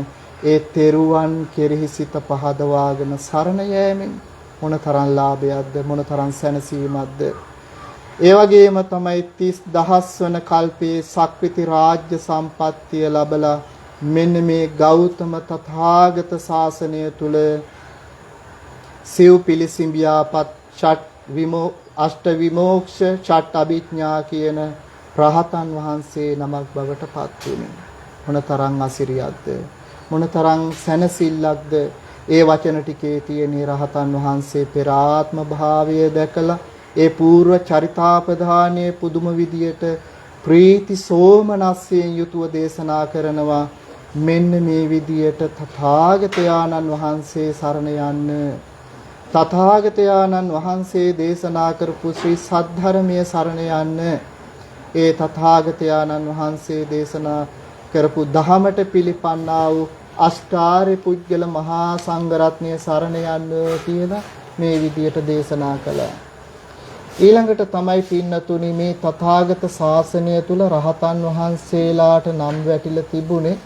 ඒ තෙරුවන් කෙරෙහි සිත පහදවාගෙන සරණ යෑමෙන් මොනතරම් ලාභයක්ද, මොනතරම් සැනසීමක්ද. ඒ වගේම තමයි 30000 වන කල්පයේ සක්විති රාජ්‍ය සම්පත්තිය ලැබලා මෙන්න මේ ගෞතම තථාගත ශාසනය තුල සිව් පිළිසිඹියාපත් අෂ්ට විමෝක්ෂ ෂට් අභිඥා කියන රහතන් වහන්සේ නමක් බවට පත් වුණේ. මොනතරම් අසිරියක්ද, මොනතරම් සැනසෙල්ලක්ද ඒ වචන ටිකේ තියෙන රහතන් වහන්සේ පෙර ආත්ම භාවය දැකලා ඒ పూర్ව චරිතාපදානයේ පුදුම විදියට ප්‍රීති සෝමනස්යෙන් යුතුව දේශනා කරනවා. මෙන්න මේ විදියට තථාගතයන්න් වහන්සේ සරණ යන්න, තථාගතයන්න් වහන්සේ දේශනා කරපු ශ්‍රී සද්ධර්මයේ සරණ යන්න, ඒ තථාගතයන්න් වහන්සේ දේශනා කරපු දහමට පිළිපන්නා වූ අෂ්ටාර්ය පුද්ගල මහා සංඝරත්නය සරණ යන්න කියලා මේ විදියට දේශනා කළා. ඊළඟට තමයි පින්නතුනි මේ තථාගත ශාසනය තුල රහතන් වහන්සේලාට නම් වැටිලා තිබුණේ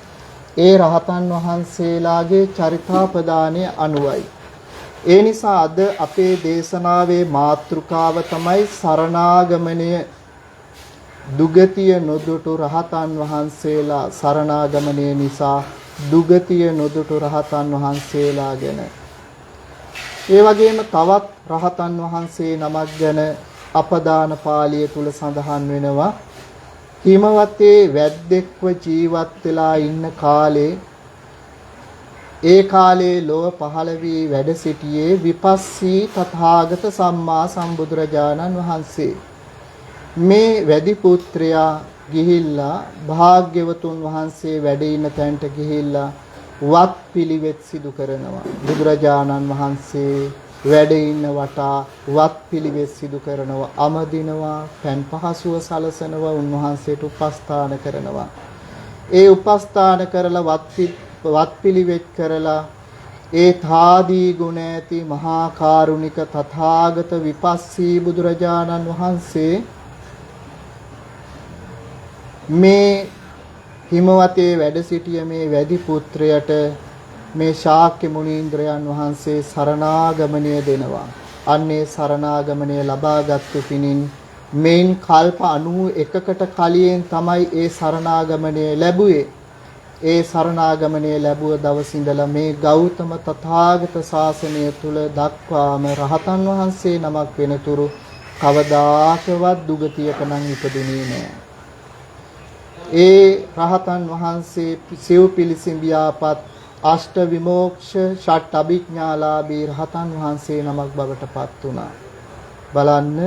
ඒ රහතන් වහන්සේලාගේ චරිතාපදානය අනුවයි. ඒ නිසා අද අපේ දේශනාවේ මාතෘකාව තමයි සරණාගමනය. දුගතිය නොදුටු රහතන් වහන්සේලා සරණාගමනය නිසා දුගතිය නොදුටු රහතන් වහන්සේලා ගැන. ඒ වගේම තවත් රහතන් වහන්සේ නමක් ගැන අපදාන පාළිය තුල සඳහන් වෙනවා. හිමවතේ වැද්දෙක්ව ජීවත් වෙලා ඉන්න කාලේ ඒ කාලේ ලොව පහළ වී වැඩ සිටියේ විපස්සී තථාගත සම්මා සම්බුදුරජාණන් වහන්සේ. මේ වැඩි පුත්‍රයා ගිහිල්ලා භාග්‍යවතුන් වහන්සේ වැඩ ඉන්න තැනට ගිහිල්ලා වත් පිළිවෙත් සිදු කරනවා. බුදුරජාණන් වහන්සේ වැඩ ඉන්න වටා වත් පිළිවෙත් සිදු කරනවා, අමදිනවා, පෑන් පහසුව සලසනවා, උන්වහන්සේට උපස්ථාන කරනවා. ඒ උපස්ථාන කරලා වත් පිළිවෙත් කරලා ඒ තාදී ගුණ ඇති මහා කාරුණික තථාගත විපස්සී බුදුරජාණන් වහන්සේ මේ හිමවතේ වැඩ සිටිය මේ වැඩි පුත්‍රයාට මේ ශාක්‍ය මුනීන්ද්‍රයන් වහන්සේ සරණාගමනය දෙනවා. අන්නේ සරණාගමනය ලබාගත්තු පිණින් මේන් කල්ප 91කට කලින් තමයි ඒ සරණාගමනය ලැබුවේ. ඒ සරණාගමනය ලැබුව දවස් ඉඳලා මේ ගෞතම තථාගත ශාසනය තුල දක්වාම රහතන් වහන්සේ නමක් වෙනතුරු කවදාකවත් දුගතියක නම් ඉපදුනේ නැහැ. ඒ රහතන් වහන්සේ සිව් පිළිසිඹියාපත් අෂ්ට විමෝක්ෂ ෂට් අභිඥාලාභී රහතන් වහන්සේ නමක් බවට පත් වුණා. බලන්න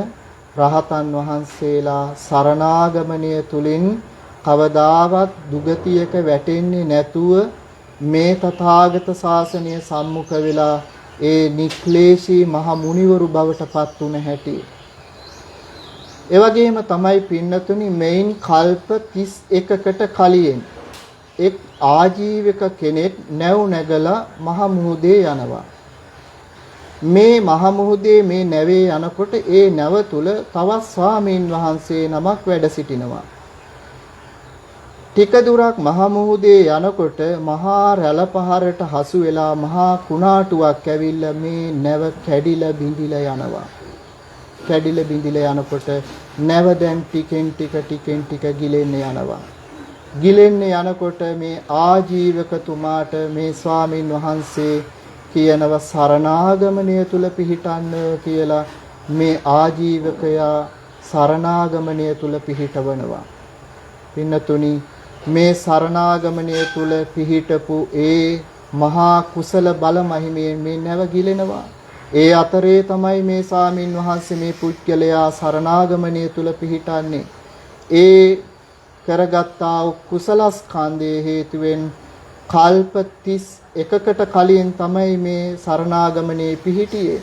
රහතන් වහන්සේලා සරණාගමනය තුලින් කවදාවත් දුගතියක වැටෙන්නේ නැතුව මේ තථාගත ශාසනය සම්මුඛ වෙලා ඒ නික්ලේශී මහ මුනිවරු බවට පත් වුණ හැටි. ඒ වගේම තමයි පින්නතුනි මේන් කල්ප 31කට කලින් එක් ආජීවක කෙනෙක් නැව් නැගලා මහ මුහුදේ යනවා. මේ මහ මුහුදේ මේ නැවේ යනකොට ඒ නැව තුල තවත් ස්වාමීන් වහන්සේ නමක් වැඩ සිටිනවා. ටික දුරක් මහ මුහුදේ යනකොට මහා රැළ පහරට හසු වෙලා මහා කුණාටුවක් ඇවිල්ලා මේ නැව කැඩිලා බිඳිලා යනවා. කැඩිලා බිඳිලා යනකොට නැව දැන් ටිකෙන් ටික ගිලෙන්න යනවා. ගිලෙන්න යනකොට මේ ආජීවකතුමාට මේ ස්වාමින් වහන්සේ කියනව සරණාගමනය තුල පිහිටන්න කියලා. මේ ආජීවකයා සරණාගමනය තුල පිහිටවනවා. පින්නතුනි මේ සරණාගමනය තුල පිහිටපු ඒ මහා කුසල බල මහිමයෙන් මේ නැව ගිලෙනවා. ඒ අතරේ තමයි මේ ස්වාමින් වහන්සේ මේ පුජ්‍යලයා සරණාගමනය තුල පිහිටන්නේ. ඒ කරගත්තා වූ කුසලස්කන්ධයේ හේතුවෙන් කල්ප 31කට කලින් තමයි මේ සරණාගමනේ පිහිටියේ.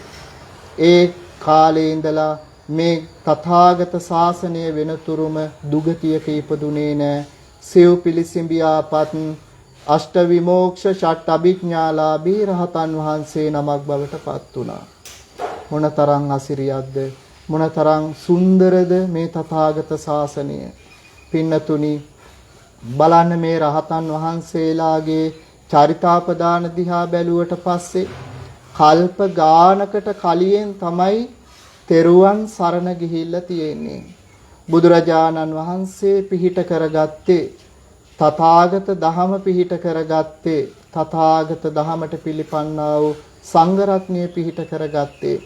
ඒ කාලේ ඉඳලා මේ තථාගත ශාසනය වෙනතුරුම දුගතියක ඉපදුනේ නැහැ. සිව් පිළිසිඹියාපත් අෂ්ට විමෝක්ෂ ෂට් අභිඥාලාභී රහතන් වහන්සේ නමක් බවට පත් වුණා. මොනතරම් අසිරියක්ද, මොනතරම් සුන්දරද මේ තථාගත ශාසනය. පින්නතුනි බලන්න මේ රහතන් වහන්සේලාගේ චරිතාපදාන දිහා බැලුවට පස්සේ කල්ප ගානකට කලින් තමයි තෙරුවන් සරණ ගිහිල්ලා තියෙන්නේ. බුදුරජාණන් වහන්සේ පිහිට කරගත්තේ තථාගත දහම පිහිට කරගත්තේ තථාගත දහමට පිළිපන්නා වූ සංඝ රත්නය පිහිට කරගත්තේ.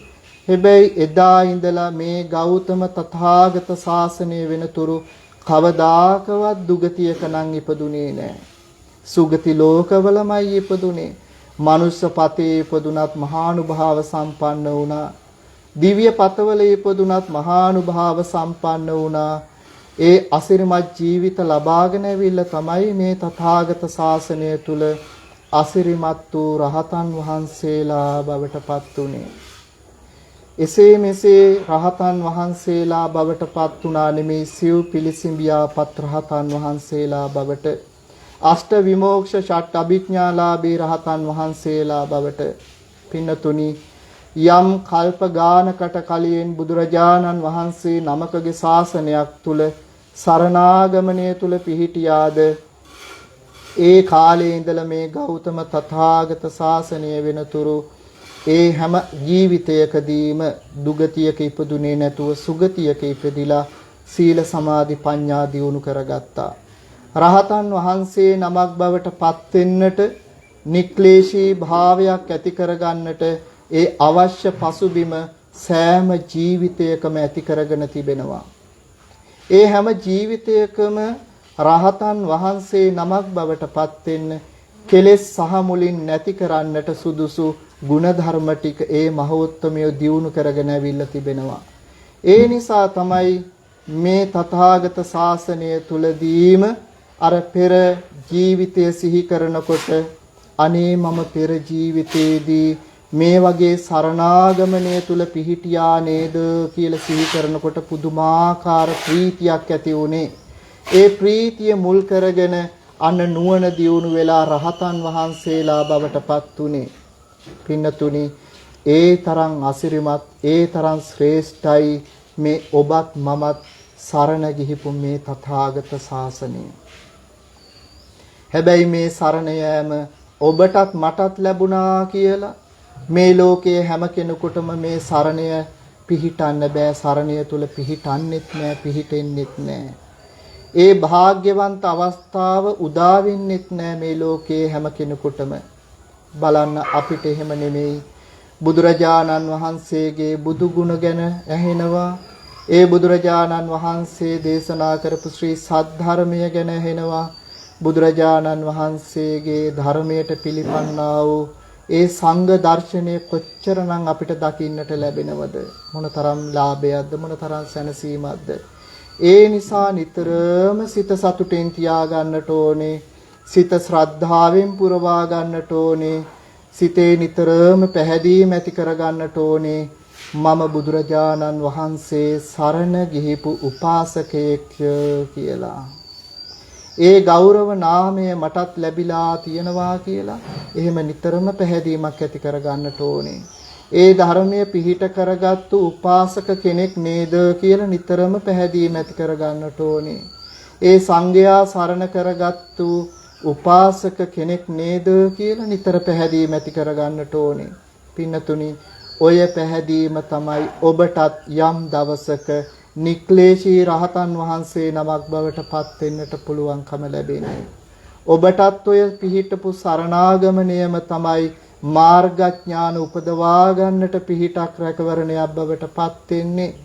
හැබැයි එදා ඉඳලා මේ ගෞතම තථාගත ශාසනය වෙනතුරු කවදාකවත් දුගතියක නම් ඉපදුනේ නැහැ. සුගති ලෝකවලමයි ඉපදුනේ. මනුෂ්‍ය පතේ ඉපදුනත් මහානුභාව සම්පන්න වුණා. දිව්‍ය පතවල ඉපදුනත් මහානුභාව සම්පන්න වුණා. ඒ අසිරිමත් ජීවිත ලබාගෙන ඇවිල්ලා තමයි මේ තථාගත ශාසනය තුල අසිරිමත් වූ රහතන් වහන්සේලා බවට පත් උනේ. එසේ මෙසේ රහතන් වහන්සේලා බවට පත් වුණා නෙමේ සිව් පිළිසිඹියාපත් රහතන් වහන්සේලා බවට, අෂ්ට විමෝක්ෂ ෂට් අභිඥාලාභී රහතන් වහන්සේලා බවට. පින්නතුනි යම් කල්ප ගානකට කලින් බුදුරජාණන් වහන්සේ නමකගේ ශාසනයක් තුල සරණාගමනය තුල පිහිටියාද ඒ කාලේ ඉඳලා මේ ගෞතම තථාගත ශාසනය වෙනතුරු ඒ හැම ජීවිතයකදීම දුගතියක ඉපදුනේ නැතුව සුගතියක ඉපදිලා සීල සමාධි ප්‍රඥා දියුණු කරගත්තා. රහතන් වහන්සේ නමක් බවට පත් වෙන්නට නික්ලේශී භාවයක් ඇති කරගන්නට ඒ අවශ්‍ය පසුබිම සෑම ජීවිතයකම ඇති කරගෙන තිබෙනවා. ඒ හැම ජීවිතයකම රහතන් වහන්සේ නමක් බවට පත් වෙන්න කෙලෙස් සහ මුලින් නැති කරන්නට සුදුසු ගුණධර්ම ටික ඒ මහෞත්තමය දියුණු කරගෙන ඇවිල්ලා තිබෙනවා. ඒ නිසා තමයි මේ තථාගත ශාසනය තුලදීම අර පෙර ජීවිතය සිහි කරනකොට අනේ මම පෙර ජීවිතේදී මේ වගේ සරණාගමනය තුල පිහිටියා නේද කියලා සිහි කරනකොට පුදුමාකාර ප්‍රීතියක් ඇති වුණේ. ඒ ප්‍රීතිය මුල් කරගෙන අන්න නුවණ දියුණු වෙලා රහතන් වහන්සේලා බවට පත් උනේ. පින්නතුනි, ඒ තරම් අසිරිමත්, ඒ තරම් ශ්‍රේෂ්ඨයි මේ ඔබත් මමත් සරණ ගිහිපු මේ තථාගත ශාසනය. හැබැයි මේ සරණ යෑම ඔබටත් මටත් ලැබුණා කියලා මේ ලෝකයේ හැම කෙනෙකුටම මේ සරණය පිහිටන්න බෑ. සරණය තුල පිහිටන්නෙත් නෑ, පිහිටෙන්නෙත් නෑ. ඒ භාග්‍යවන්ත අවස්ථාව උදා වෙන්නෙත් නෑ මේ ලෝකයේ හැම කෙනෙකුටම. බලන්න, අපිට එහෙම නෙමෙයි. බුදුරජාණන් වහන්සේගේ බුදු ගුණ ගැන ඇහෙනවා. ඒ බුදුරජාණන් වහන්සේ දේශනා කරපු ශ්‍රී සද්ධර්මය ගැන ඇහෙනවා. බුදුරජාණන් වහන්සේගේ ධර්මයට පිළිපන්නා වූ ඒ සංඝ දර්ශනය කොච්චරනම් අපිට දකින්නට ලැබෙනවද? මොනතරම් ලාභයක්ද, මොනතරම් සැනසීමක්ද? ඒ නිසා නිතරම සිත සතුටින් තියාගන්නට ඕනේ. සිත ශ්‍රද්ධාවෙන් පුරවා ගන්නට ඕනේ. සිතේ නිතරම පැහැදීම ඇති කරගන්නට ඕනේ. මම බුදුරජාණන් වහන්සේ සරණ ගිහිපු උපාසකයෙක් කියලා. ඒ ගෞරව නාමය මටත් ලැබිලා තියෙනවා කියලා එහෙම නිතරම පැහැදීමක් ඇති කරගන්නට ඕනේ. ඒ ධර්මයේ පිහිට කරගත්තු උපාසක කෙනෙක් නේද කියලා නිතරම පැහැදීම ඇති කරගන්නට ඕනේ. ඒ සංඝයා සරණ කරගත්තු උපාසක කෙනෙක් නේද කියලා නිතර පැහැදීම ඇති කරගන්නට ඕනේ. පින්නතුනි, ඔය පැහැදීම තමයි ඔබටත් යම් දවසක නික්ලේශී රහතන් වහන්සේ නමක් බවට පත් වෙන්නට පුළුවන්කම ලැබෙන්නේ. ඔබටත් ඔය පිහිටපු සරණාගමණයම තමයි මාර්ගඥාන උපදවා ගන්නට පිහිටක් රැකවරණයක් බවට පත් වෙන්නේ.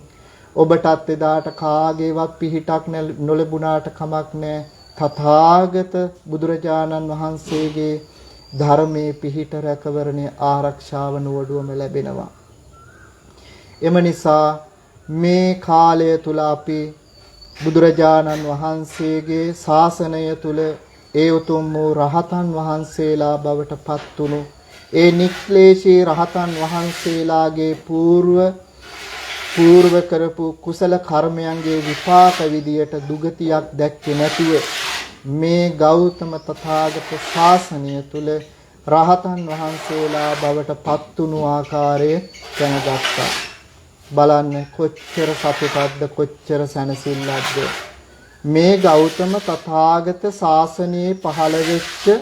ඔබටත් එදාට කාගේවත් පිහිටක් නොලැබුණාට කමක් නැහැ. තථාගත බුදුරජාණන් වහන්සේගේ ධර්මයේ පිහිට රැකවරණයේ ආරක්ෂාව නුවඩුවම ලැබෙනවා. එම නිසා මේ කාලය තුල අපි බුදුරජාණන් වහන්සේගේ ශාසනය තුල ඒ උතුම් වූ රහතන් වහන්සේලා බවට පත් වුණු ඒ නික්ලේශී රහතන් වහන්සේලාගේ పూర్ව කරපු කුසල කර්මයන්ගේ විපාක විදියට දුගතියක් දැක්කේ නැතුව මේ ගෞතම තථාගත ශාසනය තුල රහතන් වහන්සේලා බවට පත් වුණු ආකාරය දැනගත්තා. බලන්න කොච්චර සතුටක්ද, කොච්චර සැනසෙල්ලක්ද. මේ ගෞතම තථාගත ශාසනයේ පහළ වෙච්ච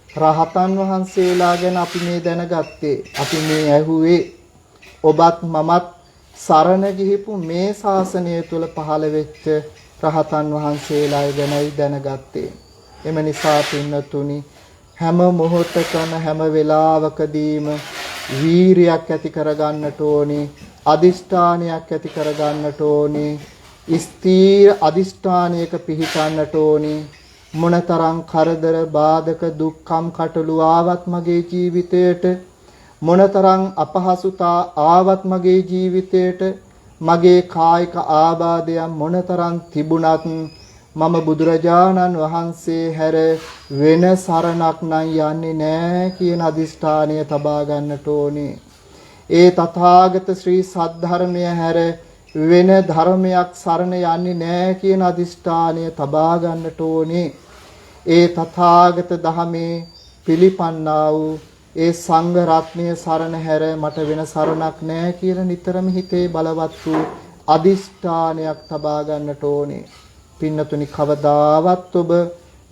රහතන් වහන්සේලා ගැන අපි මේ දැනගත්තේ. අපි මේ ඇහුවේ ඔබත් මමත් සරණ ගිහිපු මේ ශාසනය තුල පහළ වෙච්ච රහතන් වහන්සේලා ගැනයි දැනගත්තේ. එම නිසා පින්නතුනි, හැම මොහොතකම හැම වෙලාවකදීම වීරියක් ඇති කරගන්නට ඕනේ. අදිෂ්ඨානයක් ඇති කරගන්නට ඕනේ. ස්ථීර අදිෂ්ඨානයක පිහිටන්නට ඕනේ. මොනතරම් කරදර බාධක දුක්ඛම් කටළු ආවත් මගේ ජීවිතයට, මොනතරම් අපහසුතා ආවත් මගේ ජීවිතයට, මගේ කායික ආබාධයන් මොනතරම් තිබුණත් මම බුදුරජාණන් වහන්සේ හැර වෙන සරණක් නම් යන්නේ නැහැ කියන අදිෂ්ඨානය තබා ගන්නට ඕනේ. ඒ තථාගත ශ්‍රී සද්ධර්මය හැර වෙන ධර්මයක් සරණ යන්නේ නැහැ කියන අදිෂ්ඨානය තබා ගන්නට ඕනේ. ඒ තථාගත ධමේ පිළිපන්නා වූ ඒ සංඝ රත්නය සරණ හැර මට වෙන සරණක් නැහැ කියලා නිතරම හිතේ බලවත් වූ අදිෂ්ඨානයක් තබා ගන්නට ඕනේ. පින්නතුනි, කවදාවත් ඔබ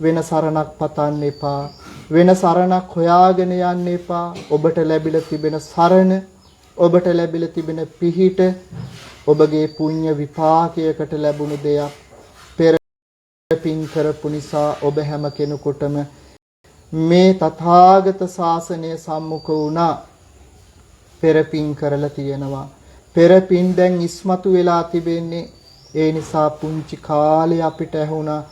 වෙන සරණක් පතන්න එපා. වෙන සරණක් හොයාගෙන යන්න එපා. ඔබට ලැබිලා තිබෙන සරණ, ඔබට ලැබිලා තිබෙන පිහිට ඔබගේ පුණ්‍ය විපාකයකට ලැබුණු දෙයක්. පෙර පින් කරපු නිසා ඔබ හැම කෙනෙකුටම මේ තථාගත ශාසනය සම්මුඛ වුණා. පෙර පින් කරලා තියෙනවා. පෙර පින් දැන් ඉස්මතු වෙලා තිබෙන්නේ. ඒ නිසා පුංචි කාලේ අපිට ඇහුණා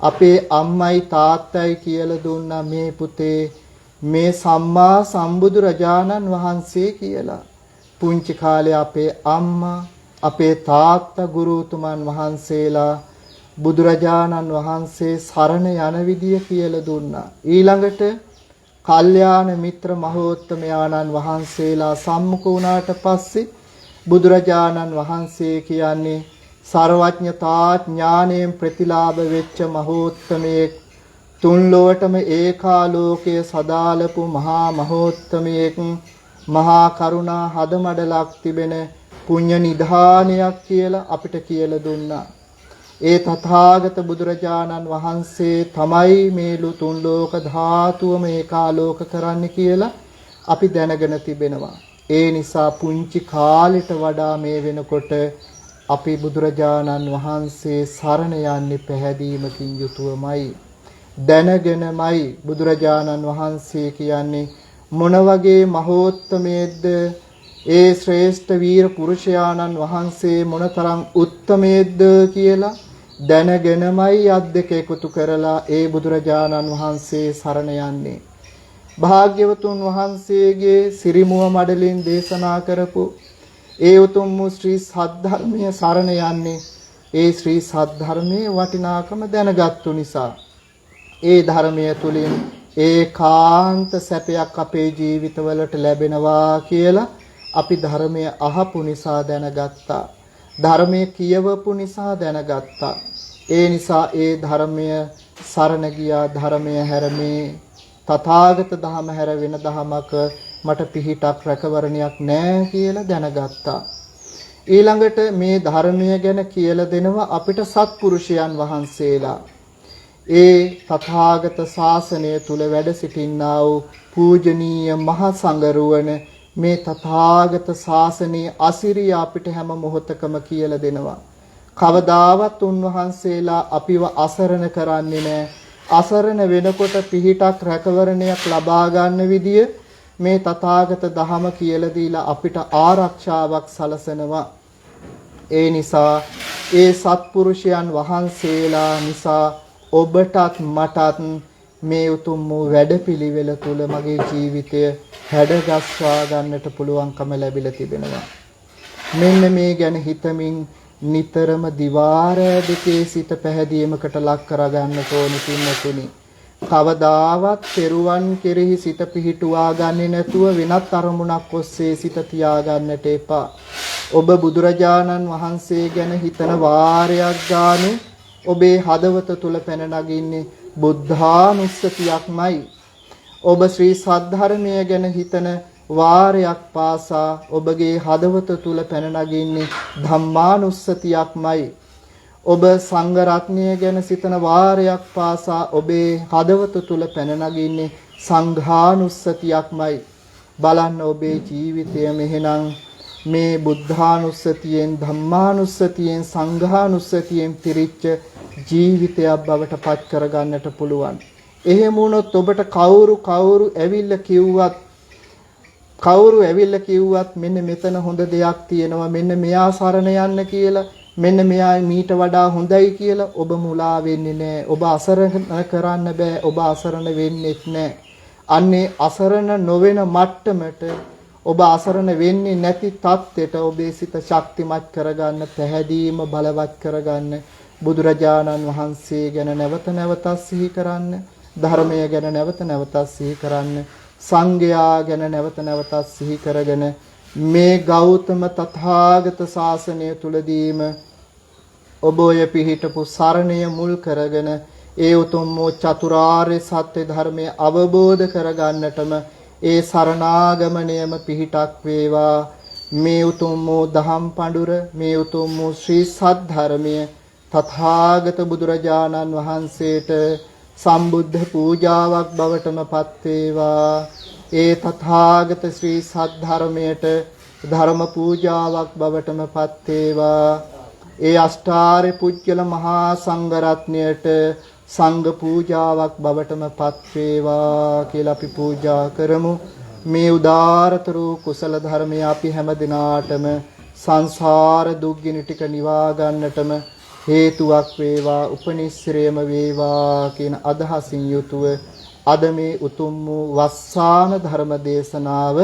අපේ අම්මයි තාත්තයි කියලා දුන්නා මේ පුතේ මේ සම්මා සම්බුදු රජාණන් වහන්සේ කියලා. පුංචි කාලේ අපේ අම්මා අපේ තාත්තා ගුරුතුමන් වහන්සේලා බුදුරජාණන් වහන්සේ සරණ යන විදිය කියලා දුන්නා. ඊළඟට කල්යාණ මිත්‍ර මහෝත්තමයාණන් වහන්සේලා සම්මුඛ වුණාට පස්සේ බුදුරජාණන් වහන්සේ කියන්නේ සර්වඥතා ඥාණයෙන් ප්‍රතිලාභ වෙච්ච මහෝත්තමයෙක්, තුන් ලෝකටම ඒකාලෝකයේ සදාලපු මහා මහෝත්තමයෙක්, මහා කරුණා හදමඩලක් තිබෙන පුණ්‍ය නිධානයක් කියලා අපිට කියලා දුන්නා. ඒ තථාගත බුදුරජාණන් වහන්සේ තමයි මේ තුන් ලෝක ධාතුවම ඒකාලෝක කරන්න කියලා අපි දැනගෙන තිබෙනවා. ඒ නිසා පුංචි කාලෙට වඩා මේ වෙනකොට අපි බුදුරජාණන් වහන්සේ සරණ යන්නේ පැහැදීමකින් යුතුවමයි. දැනගෙනමයි. බුදුරජාණන් වහන්සේ කියන්නේ මොන වගේ මහෝත්තමයේද, ඒ ශ්‍රේෂ්ඨ වීර පුරුෂයාණන් වහන්සේ මොනතරම් උත්තමයේද කියලා දැනගෙනමයි අත් දෙක එකතු කරලා ඒ බුදුරජාණන් වහන්සේ සරණ යන්නේ. භාග්‍යවතුන් වහන්සේගේ සිරිමුව මඩලින් දේශනා කරපු ඒ උතුම් වූ ශ්‍රී සද්ධර්මයේ සරණ යන්නේ ඒ ශ්‍රී සද්ධර්මයේ වටිනාකම දැනගත්තු නිසා. ඒ ධර්මය තුලින් ඒකාන්ත සැපයක් අපේ ජීවිතවලට ලැබෙනවා කියලා අපි ධර්මය අහපු නිසා දැනගත්තා. ධර්මයේ කියවපු නිසා දැනගත්තා. ඒ නිසා ඒ ධර්මය සරණ ගියා. ධර්මය හැරමේ තථාගත ධම හැර වෙන ධමක මට පිහිටක් රැකවරණයක් නැහැ කියලා දැනගත්තා. ඊළඟට මේ ධර්මය ගැන කියලා දෙනවා අපිට සත්පුරුෂයන් වහන්සේලා. ඒ තථාගත ශාසනය තුල වැඩ සිටින්නා වූ පූජනීය මහ සංඝරුවන මේ තථාගත ශාසනයේ අසිරිය අපිට හැම මොහොතකම කියලා දෙනවා. කවදාවත් උන්වහන්සේලා අපිව අසරණ කරන්නේ නැහැ. අසරණ වෙනකොට පිහිටක් රැකවරණයක් ලබා ගන්න විදිය මේ තථාගත දහම කියලා දීලා අපිට ආරක්ෂාවක් සලසනවා. ඒ නිසා ඒ සත්පුරුෂයන් වහන්සේලා නිසා ඔබටත් මටත් මේ උතුම් වූ වැඩපිළිවෙල තුල මගේ ජීවිතය හැඩගස්වා ගන්නට පුළුවන්කම ලැබිලා තිබෙනවා. මෙන්න මේ ගැන හිතමින් නිතරම දිවාර දෙකේ සිට පැහැදීමකට ලක් කරගන්න ඕනි පින්නතුනි. කවදාවත් පෙරුවන් කෙරෙහි සිත පිහිටුවා ගන්නේ නැතුව වෙනත් අරමුණක් ඔස්සේ සිත තියාගන්නට එපා. ඔබ බුදුරජාණන් වහන්සේ ගැන හිතන වාරයක් ගානේ ඔබේ හදවත තුල පැන නගින්නේ බුද්ධානුස්සතියක්මයි. ඔබ ශ්‍රී සද්ධර්මය ගැන හිතන වාරයක් පාසා ඔබගේ හදවත තුල පැන නගින්නේ ධම්මානුස්සතියක්මයි. ඔබ සංඝ රත්නය ගැන සිතන වාරයක් පාසා ඔබේ හදවත තුල පැන නගින්නේ සංඝානුස්සතියක්මයි. බලන්න ඔබේ ජීවිතය මෙහෙනම් මේ බුද්ධානුස්සතියෙන්, ධම්මානුස්සතියෙන්, සංඝානුස්සතියෙන් පිරිච්ච ජීවිතයක් බවට පත් කරගන්නට පුළුවන්. එහෙම වුණොත් ඔබට කවුරු ඇවිල්ලා කිව්වත් මෙන්න මෙතන හොඳ දෙයක් තියෙනවා, මෙන්න මෙයා සරණ යන්න කියලා, මෙන්න මෙයා මීට වඩා හොඳයි කියලා ඔබ මුලා වෙන්නේ නැහැ. ඔබ අසරණ කරන්න බෑ. ඔබ අසරණ වෙන්නේත් නැහැ. අන්නේ අසරණ නොවන මට්ටමට, ඔබ අසරණ වෙන්නේ නැති තත්ත්වයට ඔබේ සිත ශක්තිමත් කරගන්න, පැහැදීම බලවත් කරගන්න, බුදුරජාණන් වහන්සේ ගැන නැවත නැවතත් සිහි කරන්න, ධර්මය ගැන නැවත නැවතත් සිහි කරන්න, සංඝයා ගැන නැවත නැවතත් සිහි කරගෙන මේ ගෞතම තථාගත ශාසනය තුලදීම ඔබ ඔය පිහිටපු සරණය මුල් කරගෙන ඒ උතුම් වූ චතුරාර්ය සත්‍ය ධර්මය අවබෝධ කරගන්නටම ඒ සරණාගමණයම පිහිටක් වේවා. මේ උතුම් වූ දහම් පඬුර, මේ උතුම් වූ ශ්‍රී සද්ධර්මය තථාගත බුදුරජාණන් වහන්සේට සම්බුද්ධ පූජාවක් බවටම පත් වේවා. ඒ තථාගත ශ්‍රී සද්ධර්මයට ධර්ම පූජාවක් බවටම පත් වේවා. ඒ අෂ්ටාර්ය පුජ්‍යල මහා සංඝ රත්නයට සංඝ පූජාවක් බවටම පත් වේවා කියලා අපි පූජා කරමු. මේ උදාරතර කුසල ධර්මය අපි හැම දිනාටම සංසාර දුක්ගිනි ටික නිවා ගන්නටම හේතුවක් වේවා, උපනිශ්‍රේම වේවා කියන අදහසින් යුතුව අද මේ උතුම් වූ වස්සාන ධර්ම දේශනාව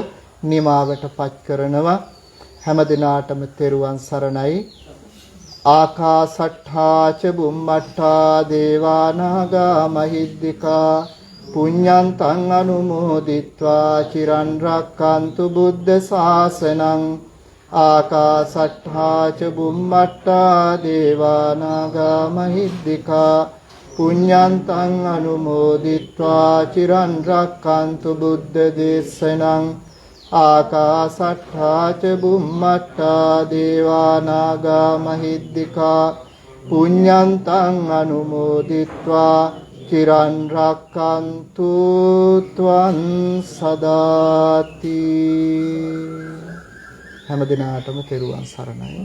නිමාවට පත් කරනවා. හැම දිනාටම තෙරුවන් සරණයි. ආකාසට්ඨා ච බුම්මට්ඨා දේවා නාග මහිද්దికා පුඤ්ඤන්තං අනුමෝදිත්වා චිරන් රක්칸තු බුද්ධ ශාසනං. ආකාසට්ඨා ච බුම්මට්ඨා දේවා නාග මහිද්దికා පුඤ්ඤන්තං අනුමෝදිත්වා චිරන් රක්칸තු බුද්ධ දේශනං. ආකාසට්ඨා ච බුම්මට්ඨා දේවා නාග මහිද්దికා පුඤ්ඤන්තං අනුමෝදිත්වා චිරන් රක්칸තු ත්වං සදාති. හැම දිනාටම තෙරුවන් සරණයි.